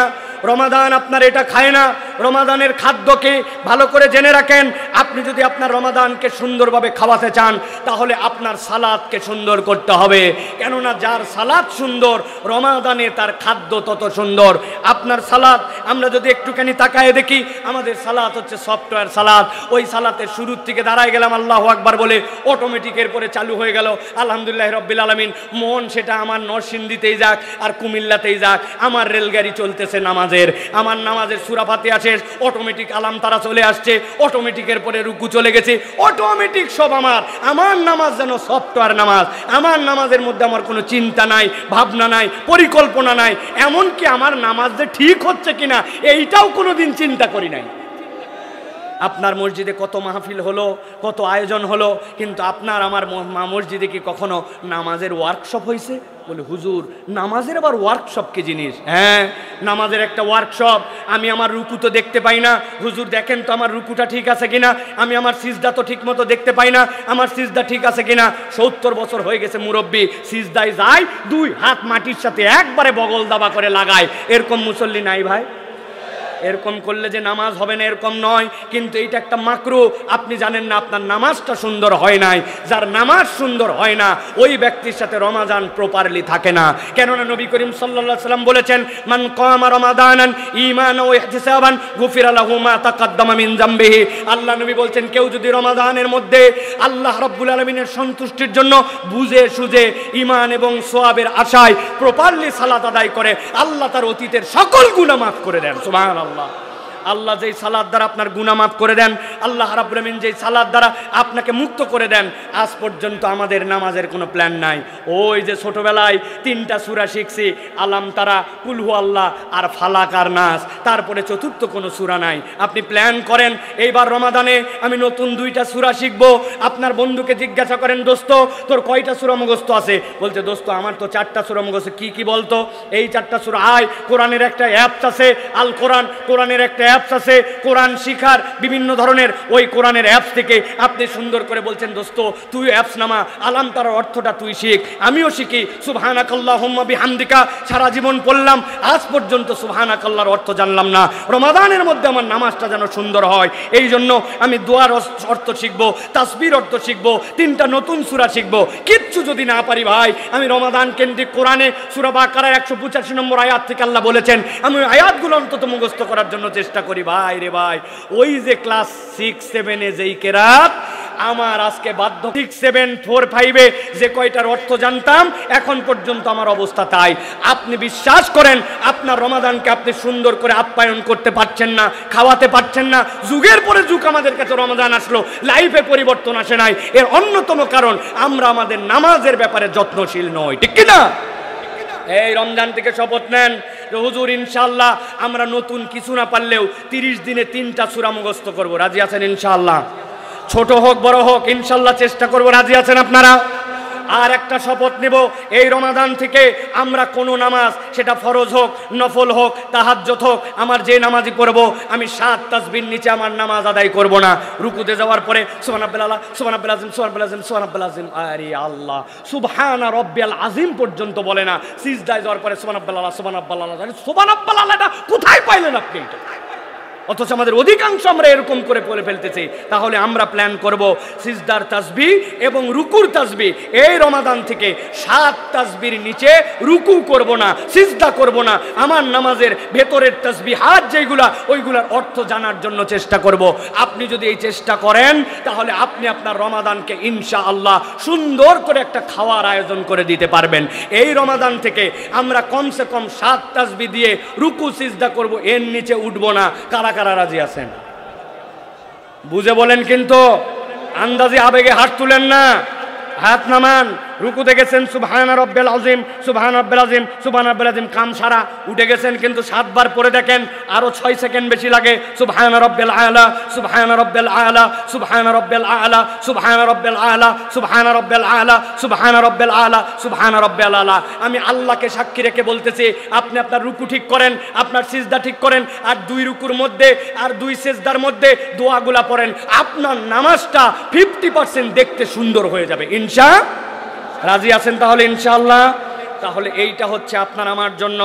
রমাদান আপনার এটা খায় না। রমাদানের খাদ্যকে ভালো করে জেনে রাখেন। আপনি যদি আপনার রমাদানকে সুন্দরভাবে খাওয়াতে চান, তাহলে আপনার সালাদকে সুন্দর করতে হবে। কেননা যার সালাদ সুন্দর, রমাদানে তার খাদ্য তত সুন্দর। আপনার সালাদ আমরা যদি একটুখানি তাকায় দেখি, আমাদের সালাদ হচ্ছে সফটওয়্যার সালাদ। ওই সালাতের শুরুর থেকে দাঁড়ায় গেলাম আল্লাহু আকবার বলে, অটোমেটিকের পরে চালু হয়ে গেল আলহামদুলিল্লাহ রাব্বিল আলামিন। মন সেটা আমার নরসিংদীতেই যাক আর কুমিল্লাতেই যাক, আমার রেলগাড়ি চলতেছে নামাজের, আমার নামাজের সূরা ফাতিহা শেষ, অটোমেটিক আলাম তারা চলে আসছে, অটোমেটিকের পরে রুকু চলে গেছে, অটোমেটিক সব আমার নামাজ যেন সফটওয়্যার নামাজ। আমার নামাজের মধ্যে আমার কোনো চিন্তা নাই, ভাবনা নাই, পরিকল্পনা নাই, এমনকি আমার নামাজ যে ঠিক হচ্ছে কিনা এইটাও কোনোদিন চিন্তা করি নাই। আপনার মসজিদে কত মাহফিল হলো, কত আয়োজন হলো, কিন্তু আপনার আমার মসজিদে কি কখনো নামাজের ওয়ার্কশপ হয়েছে? বলে হুজুর নামাজের আবার ওয়ার্কশপ কি জিনিস? হ্যাঁ, নামাজের একটা ওয়ার্কশপ। আমি আমার রুকু তো দেখতে পাই না, হুজুর দেখেন তো আমার রুকুটা ঠিক আছে কিনা। আমি আমার সিজদা তো ঠিক মতো দেখতে পাই না, আমার সিজদা ঠিক আছে কিনা। 70 বছর হয়ে গেছে মুরব্বী, সিজদায় যায় 2 হাত মাটির সাথে একবারে বগল দাবা করে লাগায়। এরকম মুসল্লি নাই ভাই? এরকম করলে যে নামাজ হবে না এরকম নয়, কিন্তু এইটা একটা মাকরু। আপনি জানেন না আপনার নামাজটা সুন্দর হয় নাই। যার নামাজ সুন্দর হয় না ওই ব্যক্তির সাথে রমাদান প্রপারলি থাকে না। কেননা নবী করিম সাল্লাল্লাহু আলাইহি ওয়াসাল্লাম বলেছেন, মান কামা রমাদানান ঈমানান ওয়া ইহতিসাবান গুফিরা লাহু মা তাকাদ্দামা মিন যামবিহি। আল্লাহ নবী বলছেন, কেউ যদি রমাদানের মধ্যে আল্লাহ রাব্বুল আলামিনের সন্তুষ্টির জন্য বুঝে সুঝে ঈমান এবং সওয়াবের আশায় প্রপারলি সালাত আদায় করে, আল্লাহ তার অতীতের সকল গুনাহ মাফ করে দেন। সুবহানাল্লাহ। আল্লাহ যেই সালাত দ্বারা আপনার গুনাহ মাফ করে দেন, আল্লাহ রাব্বুল আমিন যেই সালাত দ্বারা আপনাকে মুক্ত করে দেন, আজ পর্যন্ত আমাদের নামাজের কোনো প্ল্যান নাই। ওই যে ছোটবেলায় 3টা সূরা শিখছি, আলাম তারা, কুল হু আল্লাহ আর ফালাক আর নাস, তারপরে চতুর্থ কোনো সূরা নাই। আপনি প্ল্যান করেন এইবার রমাদানে আমি নতুন 2টা সূরা শিখব। আপনার বন্ধুকে জিজ্ঞাসা করেন, দোস্ত তোর কয়টা সূরা মুখস্থ আছে? বলছে, দোস্ত আমার তো 4টা সূরা মুখস্থ। কি কি বলতো? এই 4টা সূরা। কোরআনের একটা অ্যাপস আছে, আল কোরআন, কোরআনের একটা অ্যাপস আছে কোরআন শিখার বিভিন্ন ধরনের। ওই কোরআনের অ্যাপস থেকে আপনি সুন্দর করে বলছেন, দোস্ত তুই অ্যাপস নামা, আলাম তার অর্থটা তুই শিখ, আমিও শিখি। সুবহানাকাল্লাহুম্মা বিহামদিকা সারা জীবন পড়লাম, আজ পর্যন্ত সুবহানাকাল্লাহর অর্থ জানলাম না। রমাদানের মধ্যে আমার নামাজটা যেন সুন্দর হয়, এই জন্য আমি দোয়ার অর্থ শিখব, তাসবির অর্থ শিখব, 3টা নতুন সূরা শিখব। কিচ্ছু যদি না পারি ভাই, আমি রমাদান কেন্দ্রিক কোরআনে সূরা বাকারার 185 নম্বর আয়াত থেকে আল্লাহ বলেছেন, আমি আয়াতগুলো অন্তত মুখস্থ করার জন্য চেষ্টা করি। ভাই রে ভাই, ওই যে ক্লাস 6-7 যেই কেরাত, আমার আজকে বাধ্য 6, 7, 4, 5 যে কয়টার অর্থ জানতাম এখন পর্যন্ত আমার অবস্থা তাই। আপনি বিশ্বাস করেন আপনার রমাদানকে আপনি সুন্দর করে আপ্যায়ন করতে পারছেন না, খাওয়াতে পারছেন না। যুগের পরে যুগ আমাদের কাছে রমাদান আসলো, লাইফে পরিবর্তন আসে নাই। এর অন্যতম কারণ আমরা আমাদের নামাজের ব্যাপারে যত্নশীল নই, ঠিক কি না? এই রমজান থেকে শপথ নেন যে হুজুর ইনশাআল্লাহ আমরা নতুন কিছু না পারলেও 30 দিনে 3টা সূরা মুখস্থ করব। রাজি আছেন ইনশাআল্লাহ? ছোট হোক বড় হোক ইনশাআল্লাহ চেষ্টা করব। রাজি আছেন আপনারা? আর একটা শপথ নেব, এই রমাদান থেকে আমরা কোনো নামাজ, সেটা ফরজ হোক, নফল হোক, তাহাজ্জুদ হোক, আমার যে নামাজই পড়ব আমি 7 তাসবির নিচে আমার নামাজ আদায় করব না। রুকুতে যাওয়ার পরে সুবহানাল্লাহ আল্লাহ, সুবহানাল্লাহ আযীম, সুবহানাল্লাহ আযীম, সুবহানাল্লাহ আযীম, আরে আল্লাহ, সুবহানা রাব্বিয়াল আযীম পর্যন্ত বলে না। সিজদায় যাওয়ার পরে সুবহানাল্লাহ আল্লাহ, সুবহানাল্লাহ আল্লাহ, সুবহানাল্লাহ আল্লাহটা কোথায় পাইলেন আপনি এটা? অথচ আমাদের অধিকাংশ আমরা এরকম করে পড়ে ফেলতেছি। তাহলে আমরা প্ল্যান করব সিজদার তাসবিহ এবং রুকুর তাসবিহ, এই রমাদান থেকে 7 তাসবির নিচে রুকু করব না, সিজদা করব না। আমার নামাজের ভেতরের তাসবিহাত যেগুলা, ওইগুলার অর্থ জানার জন্য চেষ্টা করব। আপনি যদি এই চেষ্টা করেন তাহলে আপনি আপনার রমাদানকে ইনশাআল্লাহ সুন্দর করে একটা খাওয়ার আয়োজন করে দিতে পারবেন। এই রমাদান থেকে আমরা কমসে কম 7 তাসবিহ দিয়ে রুকু সিজদা করব, এর নিচে উঠব না। কারা কারা রাজি আছেন? বুঝে বলেন, কিন্তু আন্দাজে আবেগে হাত তুলেন না, হাত নামান। রুকুতে গেছেন সুবহানা রাব্বিল আযীম, সুবহানা রাব্বিল আযীম, সুবহানা রাব্বিল আযীম, কাম সারা উঠে গেছেন, কিন্তু 7 বার পরে দেখেন আরো 6 সেকেন্ড বেশি লাগে। সুবহানা রাব্বিল আলা, সুবহানা রাব্বিল আলা, সুবহানা রাব্বিল আলা, সুবহানা রাব্বিল আলা, সুবহানা রাব্বিল আলা, সুবহানা রাব্বিল আলা, সুবহানা রাব্বিল আলা। আমি আল্লাহকে সাক্ষী রেখে বলতেছি, আপনি আপনার রুকু ঠিক করেন, আপনার সিজদা ঠিক করেন, আর 2 রুকুর মধ্যে আর 2 সিজদার মধ্যে দোয়াগুলা পড়েন। আপনার নামাজটা 50% দেখতে সুন্দর হয়ে যাবে ইনশাআল্লাহ। রাজি আছেন তাহলে ইনশাআল্লাহ? তাহলে এইটা হচ্ছে আপনার আমার জন্য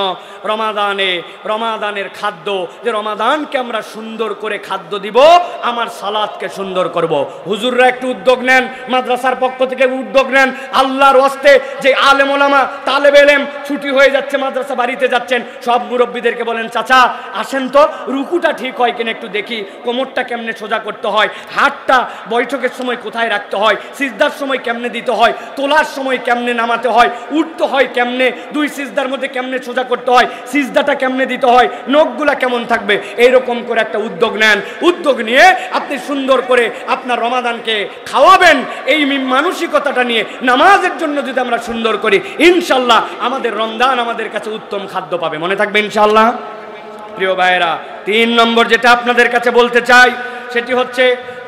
রমাদানের খাদ্য, যে রমাদানকে আমরা সুন্দর করে খাদ্য দিব, আমার সালাতকে সুন্দর করব। হুজুররা একটু উদ্যোগ নেন, মাদ্রাসার পক্ষ থেকে উদ্যোগ নেন, আল্লাহর ওয়াস্তে যে আলেম ওলামা তালেবে ইলম ছুটি হয়ে যাচ্ছে, মাদ্রাসা বাড়িতে যাচ্ছেন, সব মুরব্বীদেরকে বলেন, চাচা আসেন তো, রুকুটা ঠিক হয় কিনা একটু দেখি, কোমরটা কেমনে সোজা করতে হয়, হাতটা বৈঠকের সময় কোথায় রাখতে হয়, সিজদার সময় কেমনে দিতে হয়, তোলার সময় কেমনে নামাতে হয়, উঠতে হয় কেমনে, 2 সিজদার মধ্যে কেমনে সোজা করতে হয়, সিজদাটা কেমনে দিতে হয়, নখগুলা কেমন থাকবে, এইরকম করে একটা উদ্যোগ নেন। উদ্যোগ নিয়ে আপনি সুন্দর করে আপনার রমাদানকে খাওয়াবেন। এই মানসিকতাটা নিয়ে নামাজের জন্য যদি আমরা সুন্দর করি, ইনশাল্লাহ আমাদের রমজান আমাদের কাছে উত্তম খাদ্য পাবে। মনে থাকবে ইনশাল্লাহ। প্রিয় ভাইয়েরা, 3 নম্বর যেটা আপনাদের কাছে বলতে চাই সেটি হচ্ছে,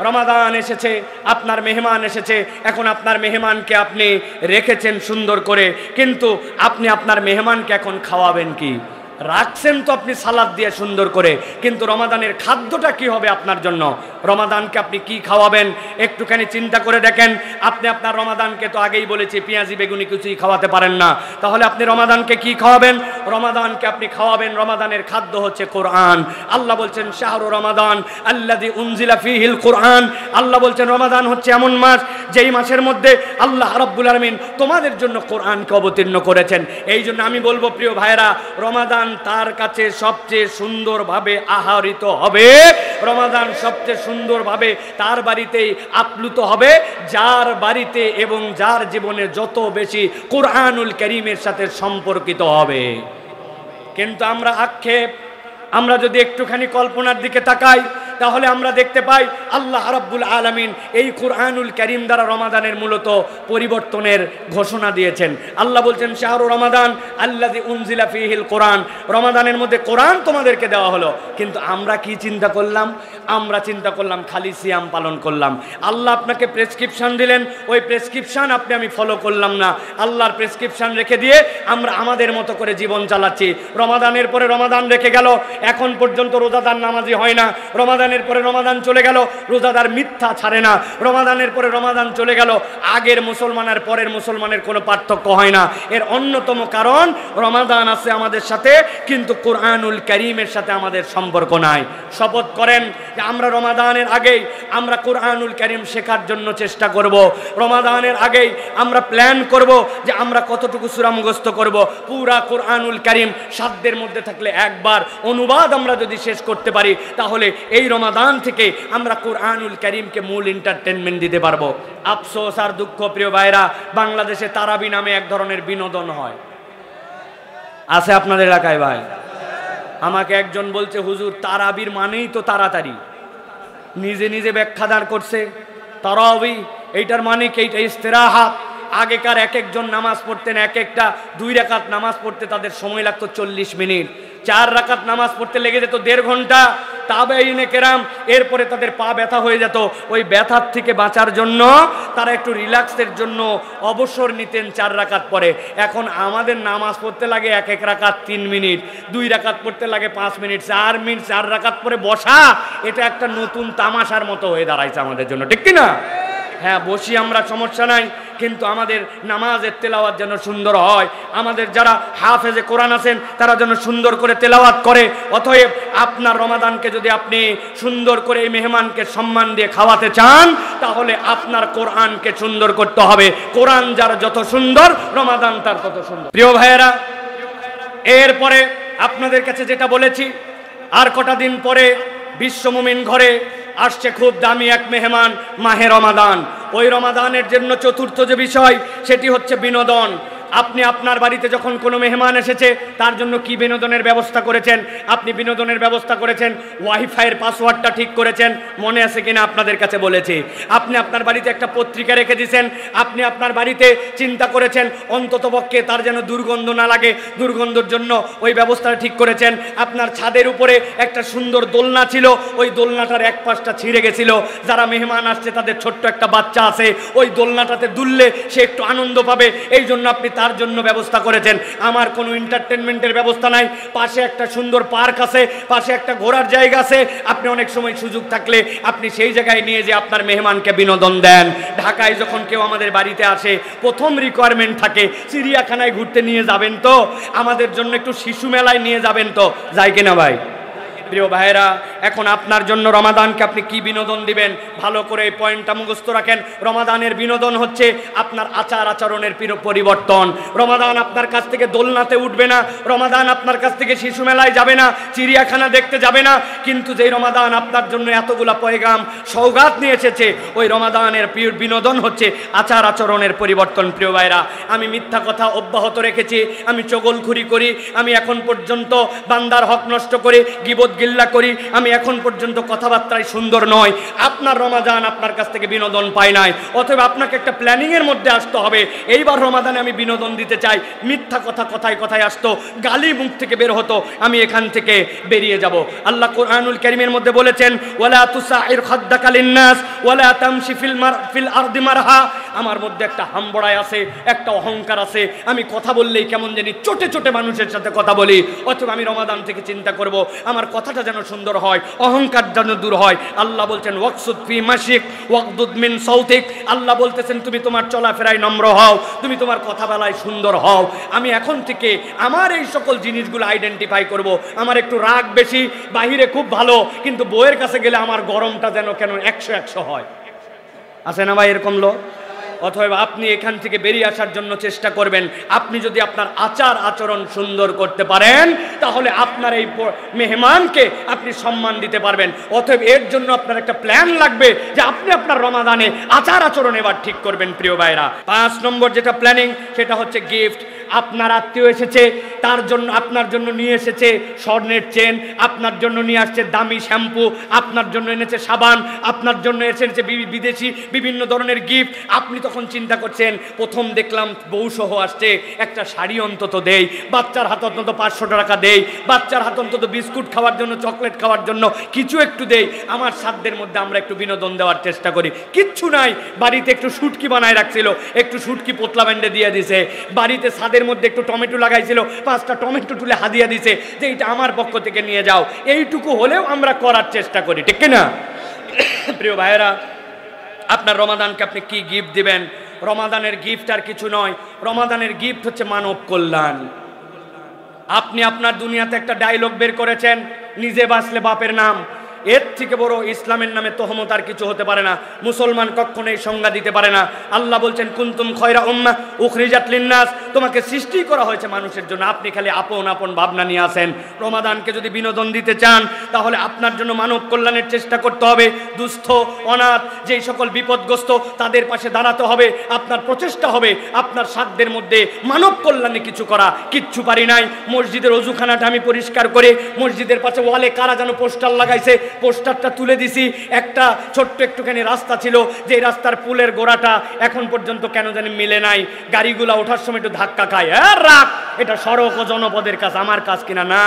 রমাদান এসেছে, আপনার মেহমান এসেছে, এখন আপনার মেহমানকে আপনি রেখেছেন সুন্দর করে, কিন্তু আপনি আপনার মেহমানকে এখন খাওয়াবেন কি? রাখছেন তো আপনি সালাদ দিয়ে সুন্দর করে, কিন্তু রমাদানের খাদ্যটা কি হবে আপনার জন্য? রমাদানকে আপনি কি খাওয়াবেন একটুখানি চিন্তা করে দেখেন। আপনি আপনার রমাদানকে তো আগেই বলেছি পেঁয়াজি বেগুনি কিছুই খাওয়াতে পারেন না, তাহলে আপনি রমাদানকে কি খাওয়াবেন? রমাদানকে আপনি খাওয়াবেন, রমাদানের খাদ্য হচ্ছে কোরআন। আল্লাহ বলছেন শাহরু রমাদান আল্লাযী উনজিলা ফীহিল কোরআন। আল্লাহ বলছেন রমাদান হচ্ছে এমন মাস যেই মাসের মধ্যে আল্লাহ রাব্বুল আলামিন তোমাদের জন্য কোরআনকে অবতীর্ণ করেছেন। এই জন্য আমি বলবো প্রিয় ভাইরা, রমাদান তার কাছে সবচেয়ে সুন্দরভাবে আহরিত হবে, রমাদান সবচেয়ে সুন্দরভাবে তার বাড়িতেই আপ্লুত হবে যার বাড়িতে এবং যার জীবনে যত বেশি কোরআনুল কারীমের সাথে সম্পর্কিত হবে। কিন্তু আমরা আক্ষেপ, আমরা যদি একটুখানি কল্পনার দিকে তাকাই তাহলে আমরা দেখতে পাই আল্লাহ রাব্বুল আলামিন এই কুরআনুল কারীম দ্বারা রমাদানের মূলত পরিবর্তনের ঘোষণা দিয়েছেন। আল্লাহ বলছেন শাহরু রমাদান আল্লাযী উনজিলা ফীহিল কোরআন, রমাদানের মধ্যে কোরআন তোমাদেরকে দেওয়া হলো। কিন্তু আমরা কি চিন্তা করলাম? আমরা চিন্তা করলাম খালি সিয়াম পালন করলাম। আল্লাহ আপনাকে প্রেসক্রিপশন দিলেন, ওই প্রেসক্রিপশন আমি ফলো করলাম না, আল্লাহর প্রেসক্রিপশন রেখে দিয়ে আমরা আমাদের মতো করে জীবন চালাচ্ছি। রমাদানের পরে রমাদান রেখে গেল, এখন পর্যন্ত রোজাদার নামাজি হয় না। রমাদানের পরে রমাদান চলে গেল, রোজাদার মিথ্যা ছাড়ে না। রমাদানের পরে রমাদান চলে গেল, আগের মুসলমান আর পরের মুসলমানের কোনো পার্থক্য হয় না। এর অন্যতম কারণ রমাদান আছে আমাদের সাথে, কিন্তু কুরআনুল কারীমের সাথে আমাদের সম্পর্ক নাই। শপথ করেন যে আমরা রমাদানের আগেই আমরা কুরআনুল কারীম শেখার জন্য চেষ্টা করব। রমাদানের আগেই আমরা প্ল্যান করব যে আমরা কতটুকু সূরা মুখস্থ করব। পুরা কুরআনুল কারীম সাধ্যের মধ্যে থাকলে একবার অনুবাদ আমরা যদি শেষ করতে পারি, তাহলে এই রমাদান থেকে আমরা কুরআনুল কারীমকে মূল এন্টারটেইনমেন্ট দিতে পারবো। আফসোস আর দুঃখ প্রিয় ভাইরা, বাংলাদেশে তারাবি নামে এক ধরনের বিনোদন হয়, আছে আপনাদের এলাকায় ভাই? আমাকে একজন বলছে হুজুর তারাবির মানেই তো তাড়াতাড়ি, নিজে নিজে ব্যাখ্যা দান করছে। তারাবি এইটার মানে কি? এইটা ইস্তিরাহাত। আগেকার এক একজন নামাজ পড়তেন, এক একটা 2 রাকাত নামাজ পড়তে তাদের সময় লাগতো 40 মিনিট, 4 রাকাত নামাজ পড়তে লেগে যেত 1.5 ঘন্টা। তাবেঈনে কেরাম এরপরে তাদের পা ব্যথা হয়ে যেত, ওই ব্যথার থেকে বাঁচার জন্য তারা একটু রিল্যাক্সের জন্য অবসর নিতেন 4 রাকাত পরে। এখন আমাদের নামাজ পড়তে লাগে এক এক রাকাত 3 মিনিট, 2 রাকাত পড়তে লাগে 5 মিনিট, 4 মিনিট 4 রাকাত পরে বসা, এটা একটা নতুন তামাশার মতো হয়ে দাঁড়াইছে আমাদের জন্য, ঠিক কিনা? হ্যাঁ, বসি আমরা, সমস্যা নাই, কিন্তু আমাদের নামাজের তেলাওয়াত যেন সুন্দর হয়। আমাদের যারা হাফেজে কোরআন আছেন তারা যেন সুন্দর করে তেলাওয়াত করে। অতএব আপনার রমাদানকে যদি আপনি সুন্দর করে এই মেহমানকে সম্মান দিয়ে খাওয়াতে চান, তাহলে আপনার কোরআনকে সুন্দর করতে হবে। কোরআন যার যত সুন্দর, রমাদান তার তত সুন্দর। প্রিয় ভাইয়েরা, এরপরে আপনাদের কাছে যেটা বলেছি, আর কটা দিন পরে বিশ্ব মুমিন ঘরে আসছে খুব দামি এক মেহমান, মাহে রমাদান। ওই রমাদানের জন্য চতুর্থ যে বিষয়, সেটি হচ্ছে বিনোদন। আপনি আপনার বাড়িতে যখন কোনো মেহমান এসেছে, তার জন্য কি বিনোদনের ব্যবস্থা করেছেন? আপনি বিনোদনের ব্যবস্থা করেছেন, ওয়াইফাইয়ের পাসওয়ার্ডটা ঠিক করেছেন, মনে আছে কিনা আপনাদের কাছে বলেছি। আপনি আপনার বাড়িতে একটা পত্রিকা রেখে দিয়েছেন, আপনি আপনার বাড়িতে চিন্তা করেছেন অন্ততপক্ষে তার যেন দুর্গন্ধ না লাগে, দুর্গন্ধের জন্য ওই ব্যবস্থাটা ঠিক করেছেন। আপনার ছাদের উপরে একটা সুন্দর দোলনা ছিল, ওই দোলনাটার এক পাশটা ছিঁড়ে গেছিল, যারা মেহমান আসছে তাদের ছোট্ট একটা বাচ্চা আছে, ওই দোলনাটাতে দুললে সে একটু আনন্দ পাবে, এই জন্য আপনি তার জন্য ব্যবস্থা করেছেন। আমার কোনো এন্টারটেনমেন্টের ব্যবস্থা নাই, পাশে একটা সুন্দর পার্ক আছে, পাশে একটা ঘোরার জায়গা আছে, আপনি অনেক সময় সুযোগ থাকলে আপনি সেই জায়গায় নিয়ে যে আপনার মেহমানকে বিনোদন দেন। ঢাকায় যখন কেউ আমাদের বাড়িতে আসে, প্রথম রিকোয়ারমেন্ট থাকে চিড়িয়াখানায় ঘুরতে নিয়ে যাবেন তো, আমাদের জন্য একটু শিশু মেলায় নিয়ে যাবেন তো, যাই কিনা ভাই? প্রিয় ভাইরা, এখন আপনার জন্য রমাদানকে আপনি কি বিনোদন দিবেন, ভালো করে এই পয়েন্টটা মুখস্থ রাখেন। রমাদানের বিনোদন হচ্ছে আপনার আচার আচরণের পরিবর্তন। রমাদান আপনার কাছ থেকে দোলনাতে উঠবে না, রমাদান আপনার কাছ থেকে শিশু মেলায় যাবে না, চিড়িয়াখানা দেখতে যাবে না, কিন্তু যেই রমাদান আপনার জন্য এতগুলা পয়গাম সওগাত নিয়ে এসেছে, ওই রমাদানের বিনোদন হচ্ছে আচার আচরণের পরিবর্তন। প্রিয় ভাইরা, আমি মিথ্যা কথা অব্যাহত রেখেছি, আমি চগলখুরি করি, আমি এখন পর্যন্ত বান্দার হক নষ্ট করে গীবত গিল্লা করি, আমি এখন পর্যন্ত কথাবার্তায় সুন্দর নয়। আপনার রমাদান আপনার কাছ থেকে বিনোদন পায় নাই, অতএব আপনাকে একটা প্ল্যানিংয়ের মধ্যে আসতে হবে। এইবার রমাদানে আমি বিনোদন দিতে চাই, মিথ্যা কথা কথায় কথায় আসতো, গালি মুখ থেকে বের হতো, আমি এখান থেকে বেরিয়ে যাব। আল্লাহ কুরআনুল কারীমের মধ্যে বলেছেন, ওয়ালা তুসাইর খাদ্দাকা লিন্নাস ওয়ালা তামশি ফিল আরদি মারহা। আমার মধ্যে একটা হাম্বড়াই আছে, একটা অহংকার আছে, আমি কথা বললেই কেমন জানি চটে চটে মানুষের সাথে কথা বলি। অথবা আমি রমাদান থেকে চিন্তা করব আমার কথাটা যেন সুন্দর হয়, অহংকার যেন দূর হয়। আল্লাহ বলছেন ওয়াকসুদ ফি মাশিক ওয়াকদুদ মিন সাউতিক। আল্লাহ বলতেছেন তুমি তোমার চলাফেরায় নম্র হও, তুমি তোমার কথা বলায় সুন্দর হও। আমি এখন থেকে আমার এই সকল জিনিসগুলো আইডেন্টিফাই করব। আমার একটু রাগ বেশি, বাহিরে খুব ভালো, কিন্তু বউয়ের কাছে গেলে আমার গরমটা যেন কেন 100 হয়। আছে না ভাই এরকম লোক? অতএব আপনি এখান থেকে বেরিয়ে আসার জন্য চেষ্টা করবেন। আপনি যদি আপনার আচার আচরণ সুন্দর করতে পারেন, তাহলে আপনার এই মেহমানকে আপনি সম্মান দিতে পারবেন। অতএব এর জন্য আপনার একটা প্ল্যান লাগবে যে আপনি আপনার রমাদানে আচার আচরণ এবার ঠিক করবেন। প্রিয় ভাইরা, 5 নম্বর যেটা প্ল্যানিং, সেটা হচ্ছে গিফট। আপনার আত্মীয় এসেছে, তার জন্য আপনার জন্য নিয়ে এসেছে স্বর্ণের চেন, আপনার জন্য নিয়ে আসছে দামি শ্যাম্পু, আপনার জন্য এনেছে সাবান, আপনার জন্য এসেছে বিদেশি বিভিন্ন ধরনের গিফট। আপনি তখন চিন্তা করছেন, প্রথম দেখলাম বউসহ আসছে, একটা শাড়ি অন্তত দেই, বাচ্চার হাতে অন্তত 500 টাকা দেই, বাচ্চার হাতে অন্তত বিস্কুট খাওয়ার জন্য, চকলেট খাওয়ার জন্য কিছু একটু দেই, আমার সাধ্যের মধ্যে আমরা একটু বিনোদন দেওয়ার চেষ্টা করি। কিচ্ছু নাই, বাড়িতে একটু শুটকি বানায় রাখছিল, একটু শুটকি পোতলা ব্যান্ডে দিয়ে দিছে, বাড়িতে ছাদের মধ্যে একটু টমেটো লাগাইছিল, 5টা টমেটো তুলে হাদিয়া দিছে যে এটা আমার পক্ষ থেকে নিয়ে যাও। এইটুকু হলেও আমরা করার চেষ্টা করি, ঠিক না? প্রিয় ভাইয়েরা, আপনার রমাদানকে আপনি কি গিফট দিবেন? রমাদানের গিফট আর কিছু নয়, রমাদানের গিফট হচ্ছে মানব কল্যাণ। আপনি আপনার দুনিয়াতে একটা ডায়লগ বের করেছেন, নিজে বাঁচলে বাপের নাম। এর থেকে বড় ইসলামের নামে তহমত আর কিছু হতে পারে না। মুসলমান কখনো এই সংজ্ঞা দিতে পারে না। আল্লাহ বলছেন, কুনতুম খয়রা উম্মাহ উখরিজাত লিন্নাস, তোমাকে সৃষ্টি করা হয়েছে মানুষের জন্য, আপনি খালি আপন আপন ভাবনা নিয়ে আসেন। রমাদানকে যদি বিনোদন দিতে চান, তাহলে আপনার জন্য মানব কল্যাণের চেষ্টা করতে হবে। দুস্থ, অনাথ, যেই সকল বিপদগ্রস্ত, তাদের পাশে দাঁড়াতে হবে। আপনার প্রচেষ্টা হবে আপনার সাধ্যের মধ্যে মানব কল্যাণে কিছু করা। কিচ্ছু পারি নাই, মসজিদের অজুখানাটা আমি পরিষ্কার করে, মসজিদের পাশে ওয়ালে কারা যেন পোস্টার লাগাইছে, পোস্টারটা তুলে দিছি। একটা ছোট্ট একটুখানি রাস্তা ছিল, যে রাস্তার পুলের গোড়াটা এখন পর্যন্ত কেন জানি মিলে নাই, গাড়িগুলা ওঠার সময় একটু ধাক্কা খায়। রাখ, এটা সড়ক ও জনপদের কাজ, আমার কাজ কিনা না।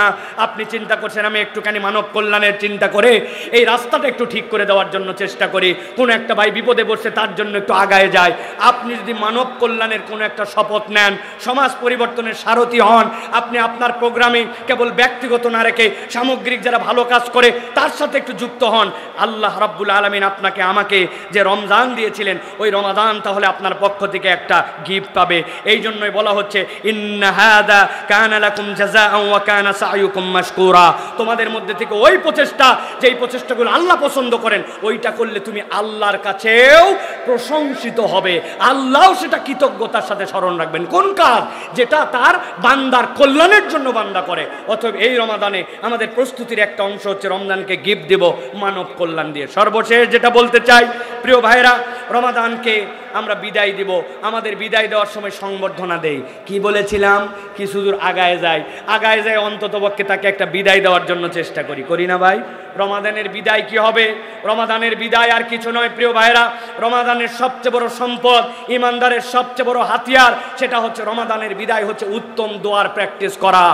আপনি চিন্তা করছেন আমি একটুখানি মানব কল্যাণের চিন্তা করে এই রাস্তাটা একটু ঠিক করে দেওয়ার জন্য চেষ্টা করি, কোনো একটা ভাই বিপদে পড়ছে তার জন্য একটু আগায় যায়। আপনি যদি মানব কল্যাণের কোনো একটা শপথ নেন, সমাজ পরিবর্তনের সারথি হন, আপনি আপনার প্রোগ্রামে কেবল ব্যক্তিগত না রেখে সামগ্রিক যারা ভালো কাজ করে তার সাথে একটু যুক্ত হন, আল্লাহ রাব্বুল আলামিন আপনাকে আমাকে যে রমজান দিয়েছিলেন, ওই রমাদান তাহলে আপনার পক্ষ থেকে একটা গিফট পাবে। এই জন্যই বলা হচ্ছে, ইন্না হাদা কানা লাকুম জাযাআন ওয়া কানা সাইয়ুকুম মাশকুরা। তোমাদের মধ্যে থেকে ওই প্রচেষ্টা, যেই প্রচেষ্টাগুলো আল্লাহ পছন্দ করেন, ওইটা করলে তুমি আল্লাহর কাছেও প্রশংসিত হবে, আল্লাহও সেটা কৃতজ্ঞতার সাথে স্মরণ রাখবেন। কোন কাজ? যেটা তার বান্দার কল্যাণের জন্য বান্দা করে। অতএব এই রমাদানে আমাদের প্রস্তুতির একটা অংশ হচ্ছে রমজানকে গিফট দেব মানব কল্যাণ দিয়ে। সর্বশেষ যেটা বলতে চাই, প্রিয় ভাইরা, রমাদানকে আমরা বিদায় দিব, আমাদের বিদায় দেওয়ার সময় সংবর্ধনা দেই। কি বলেছিলাম? কিছু দূর আগায় যায় অন্ততপক্ষে তাকে একটা বিদায় দেওয়ার জন্য চেষ্টা করি না ভাই? রমাদানের বিদায় কি হবে? রমাদানের বিদায় আর কিছু নয় প্রিয় ভাইরা, রমাদানের সবচেয়ে বড় সম্পদ, ইমানদারের সবচেয়ে বড় হাতিয়ার, সেটা হচ্ছে রমাদানের বিদায় হচ্ছে উত্তম দোয়ার প্র্যাকটিস করা।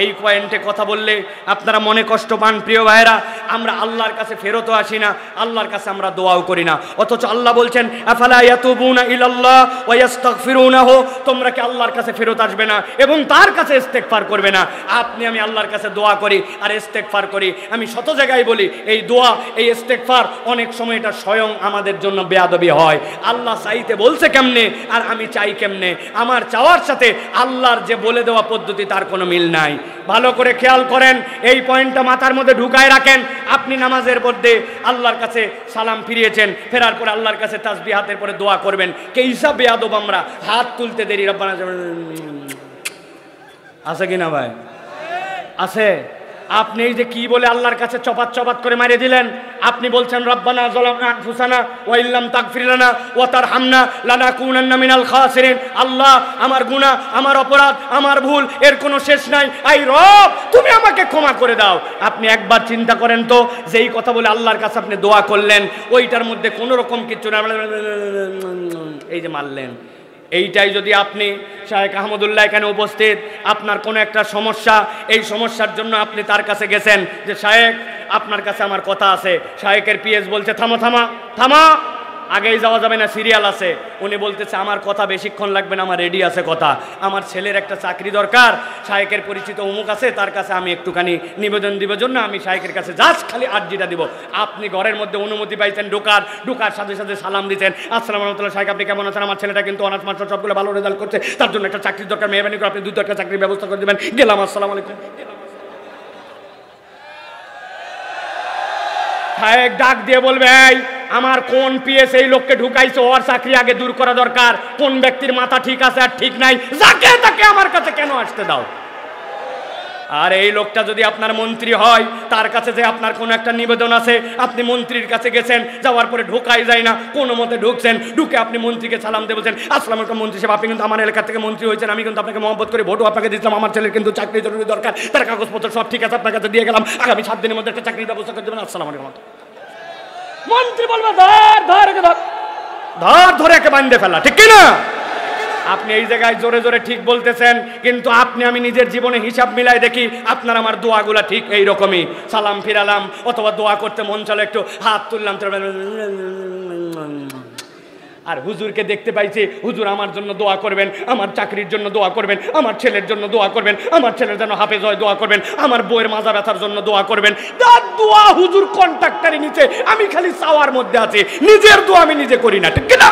এই পয়েন্টে কথা বললে আপনারা মনে কষ্ট পান প্রিয় ভাইরা, আমরা আল্লাহর কাছে ফেরতও আসি না, আল্লাহর কাছে আমরা দোয়াও করি না। অথচ আল্লাহ বলছেন, আফালা ইয়াতুবুনা ইলাল্লাহ ওয়া ইস্তাগফিরুনাহু, তোমরা কি আল্লাহর কাছে ফেরত আসবে না এবং তার কাছে ইস্তেগফার করবে না? আপনি আমি আল্লাহর কাছে দোয়া করি আর ইস্তেগফার করি, আমি শত জায়গায় বলি এই দোয়া, এই ইস্তেগফার অনেক সময় এটা স্বয়ং আমাদের জন্য বেয়াদবি হয়। আল্লাহ চাইতে বলছে কেমনে আর আমি চাই কেমনে? আমার চাওয়ার সাথে আল্লাহর যে বলে দেওয়া পদ্ধতি তার কোনো মিল নাই। ভালো করে খেয়াল করেন, এই পয়েন্টটা মাথার মধ্যে ঢুকায় রাখেন। আপনি নামাজের মধ্যে আল্লাহর কাছে সালাম ফিরিয়েছেন, ফেরার পরে আল্লাহর কাছে তাসবিহ হাতের পরে দোয়া করবেন। কে হিসাব বেয়াদব আমরা, হাত তুলতে দেরি রব্বানা আছে কিনা ভাই? আছে। আপনি এই যে কি বলে আল্লাহর কাছে চপাত করে মারিয়ে দিলেন, আপনি বলছেন রব্বানা যালামনা আনফুসানা ওয়া ইল্লাম তাগফির লানা ওয়া তারহামনা লানাকুনান্না মিনাল খাসিরিন। আল্লাহ, আমার গুনাহ, আমার অপরাধ, আমার ভুল, এর কোনো শেষ নাই, আই রব তুমি আমাকে ক্ষমা করে দাও। আপনি একবার চিন্তা করেন তো, যেই কথা বলে আল্লাহর কাছে আপনি দোয়া করলেন, ওইটার মধ্যে কোনো রকম কিছু না, এই যে মারলেন। এইটাই যদি আপনি, শায়েখ আহমদুল্লাহ এখানে উপস্থিত, আপনার কোনো একটা সমস্যা, এই সমস্যার জন্য আপনি তার কাছে গেছেন যে শায়েখ আপনার কাছে আমার কথা আছে, শায়েখের পিএস বলছে থামা, আগেই যাওয়া যাবে না, সিরিয়াল আছে। উনি বলতেছে আমার কথা বেশিক্ষণ লাগবে না, আমার রেডি আছে কথা, আমার ছেলের একটা চাকরি দরকার, শায়েখের পরিচিত অমুক আছে, তার কাছে আমি একটুখানি নিবেদন দিবার জন্য আমি শায়েখের কাছে জাস্ট খালি আর্জিটা দিব। আপনি ঘরের মধ্যে অনুমতি পাইছেন ঢোকার সাথে সাথে সালাম দিচ্ছেন, আসসালামু আলাইকুম শায়েখ, আপনি কেমন আছেন? আমার ছেলেটা কিন্তু অনার্স মাস্টার সবগুলো ভালো রেজাল্ট করছে, তার জন্য একটা চাকরির দরকার, মেহরবানি করে আপনি 2-4টা চাকরির ব্যবস্থা করে দেবেন। গেলাম, আসসালামু আলাইকুম। শায়েখ ডাক দিয়ে বলবে, এই আমার কোন পিএস এই লোককে ঢুকাইছে, ওর চাকরি আগে দূর করা দরকার, কোন ব্যক্তির মাথা ঠিক আছে আর ঠিক নাই, যাকে তাকে আমার কাছে কেন আসতে দাও? আর এই লোকটা যদি আপনার মন্ত্রী হয়, তার কাছে যে আপনার কোনো একটা নিবেদন আছে, আপনি মন্ত্রীর কাছে গেছেন, যাওয়ার পরে ঢোকাই যায় না, কোনো মতে ঢুকছেন, ঢুকে আপনি মন্ত্রীকে সালাম দিয়ে বলছেন, আসসালামু আলাইকুম মন্ত্রী সাহেব, আপনি কিন্তু আমার এলাকা থেকে মন্ত্রী হয়েছেন, আমি কিন্তু আপনাকে মহব্বত করে ভোটও আপনাকে দিয়েছিলাম, আমার ছেলের কিন্তু চাকরি জরুরি দরকার, তার কাগজপত্র সব ঠিক আছে, আপনার কাছে দিয়ে গেলাম, আগামী 7 দিনের মধ্যে একটা চাকরির ব্যবস্থা করে দেবেন, আসসালামু আলাইকুম। মন্ত্রী বলবে ধরে একে বাঁধতে ফেলা, ঠিক কিনা? আপনি এই জায়গায় জোরে জোরে ঠিক বলতেছেন, কিন্তু আপনি আমি নিজের জীবনে হিসাব মিলাই দেখি, আপনার আমার দোয়াগুলা ঠিক এই রকমই। সালাম ফিরালাম অথবা দোয়া করতে মন চলে, একটু হাত তুললাম, আর হুজুরকে দেখতে পাইছি, হুজুর আমার জন্য দোয়া করবেন, আমার চাকরির জন্য দোয়া করবেন, আমার ছেলের জন্য দোয়া করবেন, আমার ছেলের জন্য হাফেজ হয় দোয়া করবেন, আমার বউয়ের মাজা ব্যথার জন্য দোয়া করবেন। তার দোয়া হুজুর কন্ট্রাক্টরে নিচে, আমি খালি চাওয়ার মধ্যে আছি, নিজের দোয়া আমি নিজে করি না, ঠিক কিনা?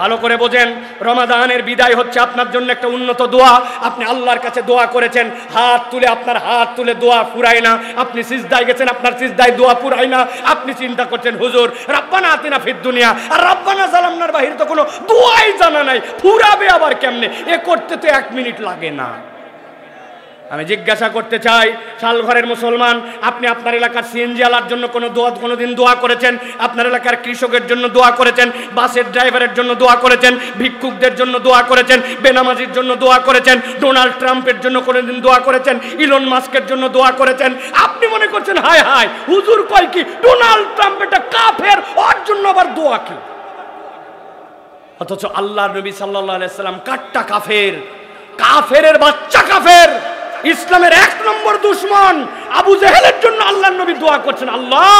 ভালো করে বোঝেন, রমাদানের বিদায় হচ্ছে আপনার জন্য একটা উন্নত দোয়া। আপনি আল্লাহর কাছে দোয়া করেছেন, হাত তুলে, আপনার হাত তুলে দোয়া ফুরায় না। আপনি সিজদায় গেছেন, আপনার সিজদায় দোয়া ফুরায় না। আপনি চিন্তা করছেন, হুজুর রাব্বানা আতিনা ফিদ দুনিয়া আর রাব্বানা জালামনার বাহিরে তো কোনো দোয়াই জানা নাই, ফুরাবে আবার কেমনে? এ করতে তো 1 মিনিট লাগে না। আমি জিজ্ঞাসা করতে চাই, শালঘরের মুসলমান, আপনি আপনার এলাকার সিএনজি আলার জন্য কোনোদিন দোয়া করেছেন? আপনার এলাকার কৃষকের জন্য দোয়া করেছেন? বাসের ড্রাইভারের জন্য দোয়া করেছেন? ভিক্ষুকদের জন্য দোয়া করেছেন? বেনামাজির জন্য দোয়া করেছেন? ডোনাল্ড ট্রাম্পের জন্য কোনোদিন দোয়া করেছেন? ইলন মাস্কের জন্য দোয়া করেছেন? আপনি মনে করছেন হায় হায় হুজুর কয় কি, ডোনাল্ড ট্রাম্প এটা কাফের, ওর জন্য আবার দোয়া কি? অথচ আল্লাহর নবী সাল্লাল্লাহু আলাইহি সাল্লাম কাট্টা কাফের, কাফেরের বাচ্চা কাফের, ইসলামের 1 নম্বর দুশমন আবু জেহেলের জন্য আল্লাহর নবী দোয়া করছেন, আল্লাহ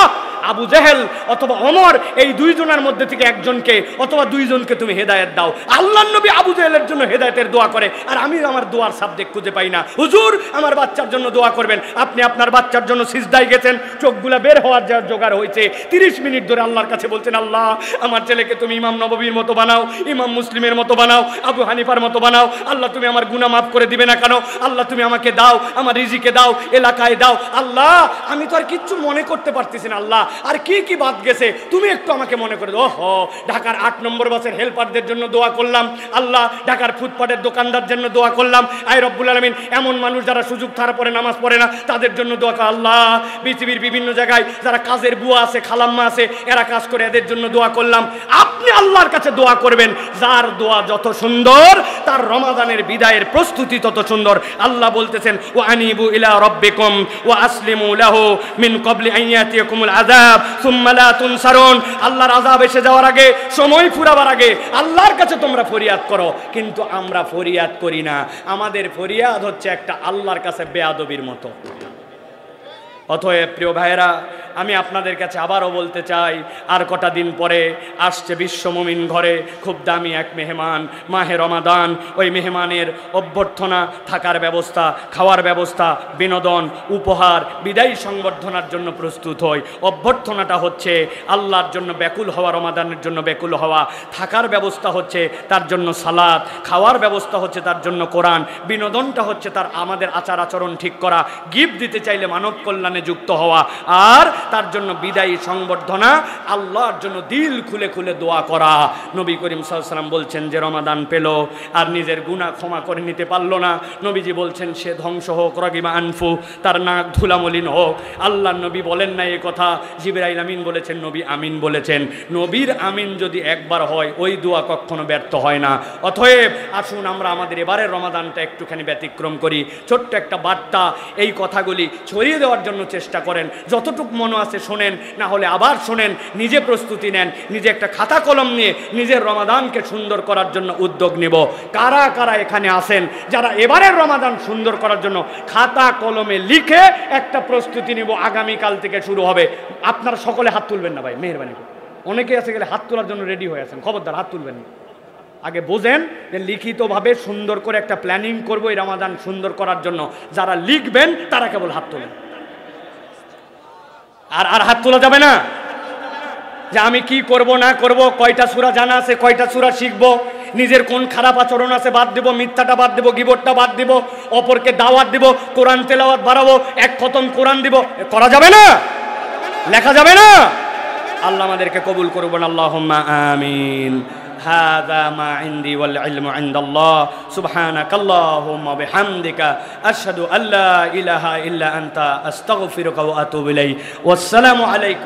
আবু জেহেল অথবা ওমর, এই 2 জনের মধ্যে থেকে একজনকে অথবা 2 জনকে তুমি হেদায়েত দাও। আল্লাহর নবী আবু জেহেলের জন্য হেদায়েতের দোয়া করে, আর আমি আমার দোয়ার সাবজেক্ট খুঁজে পাই না। হুজুর আমার বাচ্চার জন্য দোয়া করবেন, আপনি আপনার বাচ্চার জন্য সিজদায় গেছেন, চোখগুলা বের হওয়ার যা জোগাড় হয়েছে, 30 মিনিট ধরে আল্লাহর কাছে বলছেন, আল্লাহ আমার ছেলেকে তুমি ইমাম নববীর মতো বানাও, ইমাম মুসলিমের মতো বানাও, আবু হানিফার মতো বানাও। আল্লাহ তুমি আমার গুনাহ মাফ করে দিবে না কেন? আল্লাহ তুমি আমাকে দাও, আমার রিজিকে দাও, এলাকায় দাও। আল্লাহ আমি তো আর কিচ্ছু মনে করতে পারতেছি না, আল্লাহ আর কি কি বাদ গেছে তুমি একটু আমাকে মনে করে দাও। ওহো, ঢাকার 8 নম্বর বাসের হেল্পারদের জন্য দোয়া করলাম, আল্লাহ ঢাকার ফুটপাতের দোকানদার জন্য দোয়া করলাম, আয় রব্বুল আলামিন এমন মানুষ যারা সুযোগ ছাড়া পরে নামাজ পড়ে না তাদের জন্য দোয়া কর। আল্লাহ পৃথিবীর বিভিন্ন জায়গায় যারা কাজের বুয়া আছে, খালাম্মা আছে, এরা কাজ করে, এদের জন্য দোয়া করলাম। আপনি আল্লাহর কাছে দোয়া করবেন, যার দোয়া যত সুন্দর তার রমাদানের বিদায়ের প্রস্তুতি তত সুন্দর। আল্লাহ বলতেছেন, ওয়া আনিবু ইলা রাব্বিকুম ওয়া আসলিমু লাহু মিন ক্বাবলি আন ইয়াতিয়াকুমুল আযাব সুম্মা লা তুনসারুন। আল্লাহর আযাব এসে যাওয়ার আগে, সময় ফুরাবার আগে আল্লাহর কাছে তোমরা ফরিয়াদ করো, কিন্তু আমরা ফরিয়াদ করি না। আমাদের ফরিয়াদ হচ্ছে একটা আল্লাহর কাছে বেয়াদবির মতো। অতএব প্রিয় ভাইয়েরা, আমি আপনাদের কাছে আবারও বলতে চাই, আর কটা দিন পরে আসছে বিশ্ব মুমিন ঘরে খুব দামি এক মেহমান, মাহে রমাদান। ওই মেহমানের অভ্যর্থনা, থাকার ব্যবস্থা, খাওয়ার ব্যবস্থা, বিনোদন, উপহার, বিদায়ী সংবর্ধনার জন্য প্রস্তুত হই। অভ্যর্থনাটা হচ্ছে আল্লাহর জন্য ব্যাকুল হওয়া, রমাদানের জন্য ব্যাকুল হওয়া। থাকার ব্যবস্থা হচ্ছে তার জন্য সালাত, খাওয়ার ব্যবস্থা হচ্ছে তার জন্য কোরআন, বিনোদনটা হচ্ছে তার আমাদের আচার আচরণ ঠিক করা, গিফট দিতে চাইলে মানব কল্যাণে যুক্ত হওয়া, আর তার জন্য বিদায়ী সংবর্ধনা, আল্লাহর জন্য দিল খুলে খুলে দোয়া করা। নবী করিম সাল্লাল্লাহু আলাইহি ওয়াসাল্লাম বলছেন, যে রমাদান পেল আর নিজের গুনাহ ক্ষমা করে নিতে পারলো না, নবীজি বলছেন সে ধ্বংস হোক, রগিমা আনফু, তার নাক ধুলামলিন হোক। আল্লাহর নবী বলেন না এই কথা, জিবরাইল আমিন বলেছেন, নবী আমিন বলেছেন। নবীর আমিন যদি একবার হয়, ওই দোয়া কখনো ব্যর্থ হয় না। অতএব আসুন আমরা আমাদের এবারের রমাদানটা একটুখানি ব্যতিক্রম করি। ছোট্ট একটা বার্তা, এই কথাগুলি ছড়িয়ে দেওয়ার জন্য চেষ্টা করেন। যতটুকু মনে আছে শোনেন, না হলে আবার শোনেন, নিজে প্রস্তুতি নেন, নিজে একটা খাতা কলম নিয়ে নিজের রমাদানকে সুন্দর করার জন্য উদ্যোগ নেব। কারা কারা এখানে আসেন যারা এবারের রমাদান সুন্দর করার জন্য খাতা কলমে লিখে একটা প্রস্তুতি নেব, আগামীকাল থেকে শুরু হবে। আপনারা সকলে হাত তুলবেন না ভাই, মেহেরবানি করে। অনেকে আছে গেলে হাত তোলার জন্য রেডি হয়ে আছেন, খবরদার হাত তুলবেন না। আগে বোঝেন যে লিখিতভাবে সুন্দর করে একটা প্ল্যানিং করবো এই রমাদান সুন্দর করার জন্য। যারা লিখবেন তারা কেবল হাত তোলেন, আর হাত তোলা যাবে না যে আমি কি করব না করব, কয়টা সূরা জানা আছে, কয়টা সূরা শিখবো, নিজের কোন খারাপ আচরণ আছে বাদ দেব, মিথ্যাটা বাদ দেব, গীবতটা বাদ দেব, অপরকে দাওয়াত দিব, কোরআন তেলাওয়াত বাড়াবো, 1 খতম কোরআন দিব। করা যাবে না, লেখা যাবে না। আল্লাহ আমাদেরকে কবুল করবেন, আল্লাহুম্মা আমিন। হাযা মা ইনদি ওয়াল ইলমু ইনদাল্লাহ সুবহানাকাল্লাহুম্মা বিহামদিকা আশহাদু আল্লা ইলাহা ইল্লা আনতা আস্তাগফিরুকা ওয়া আতুবু ইলাইক ওয়াসসালামু আলাইকুম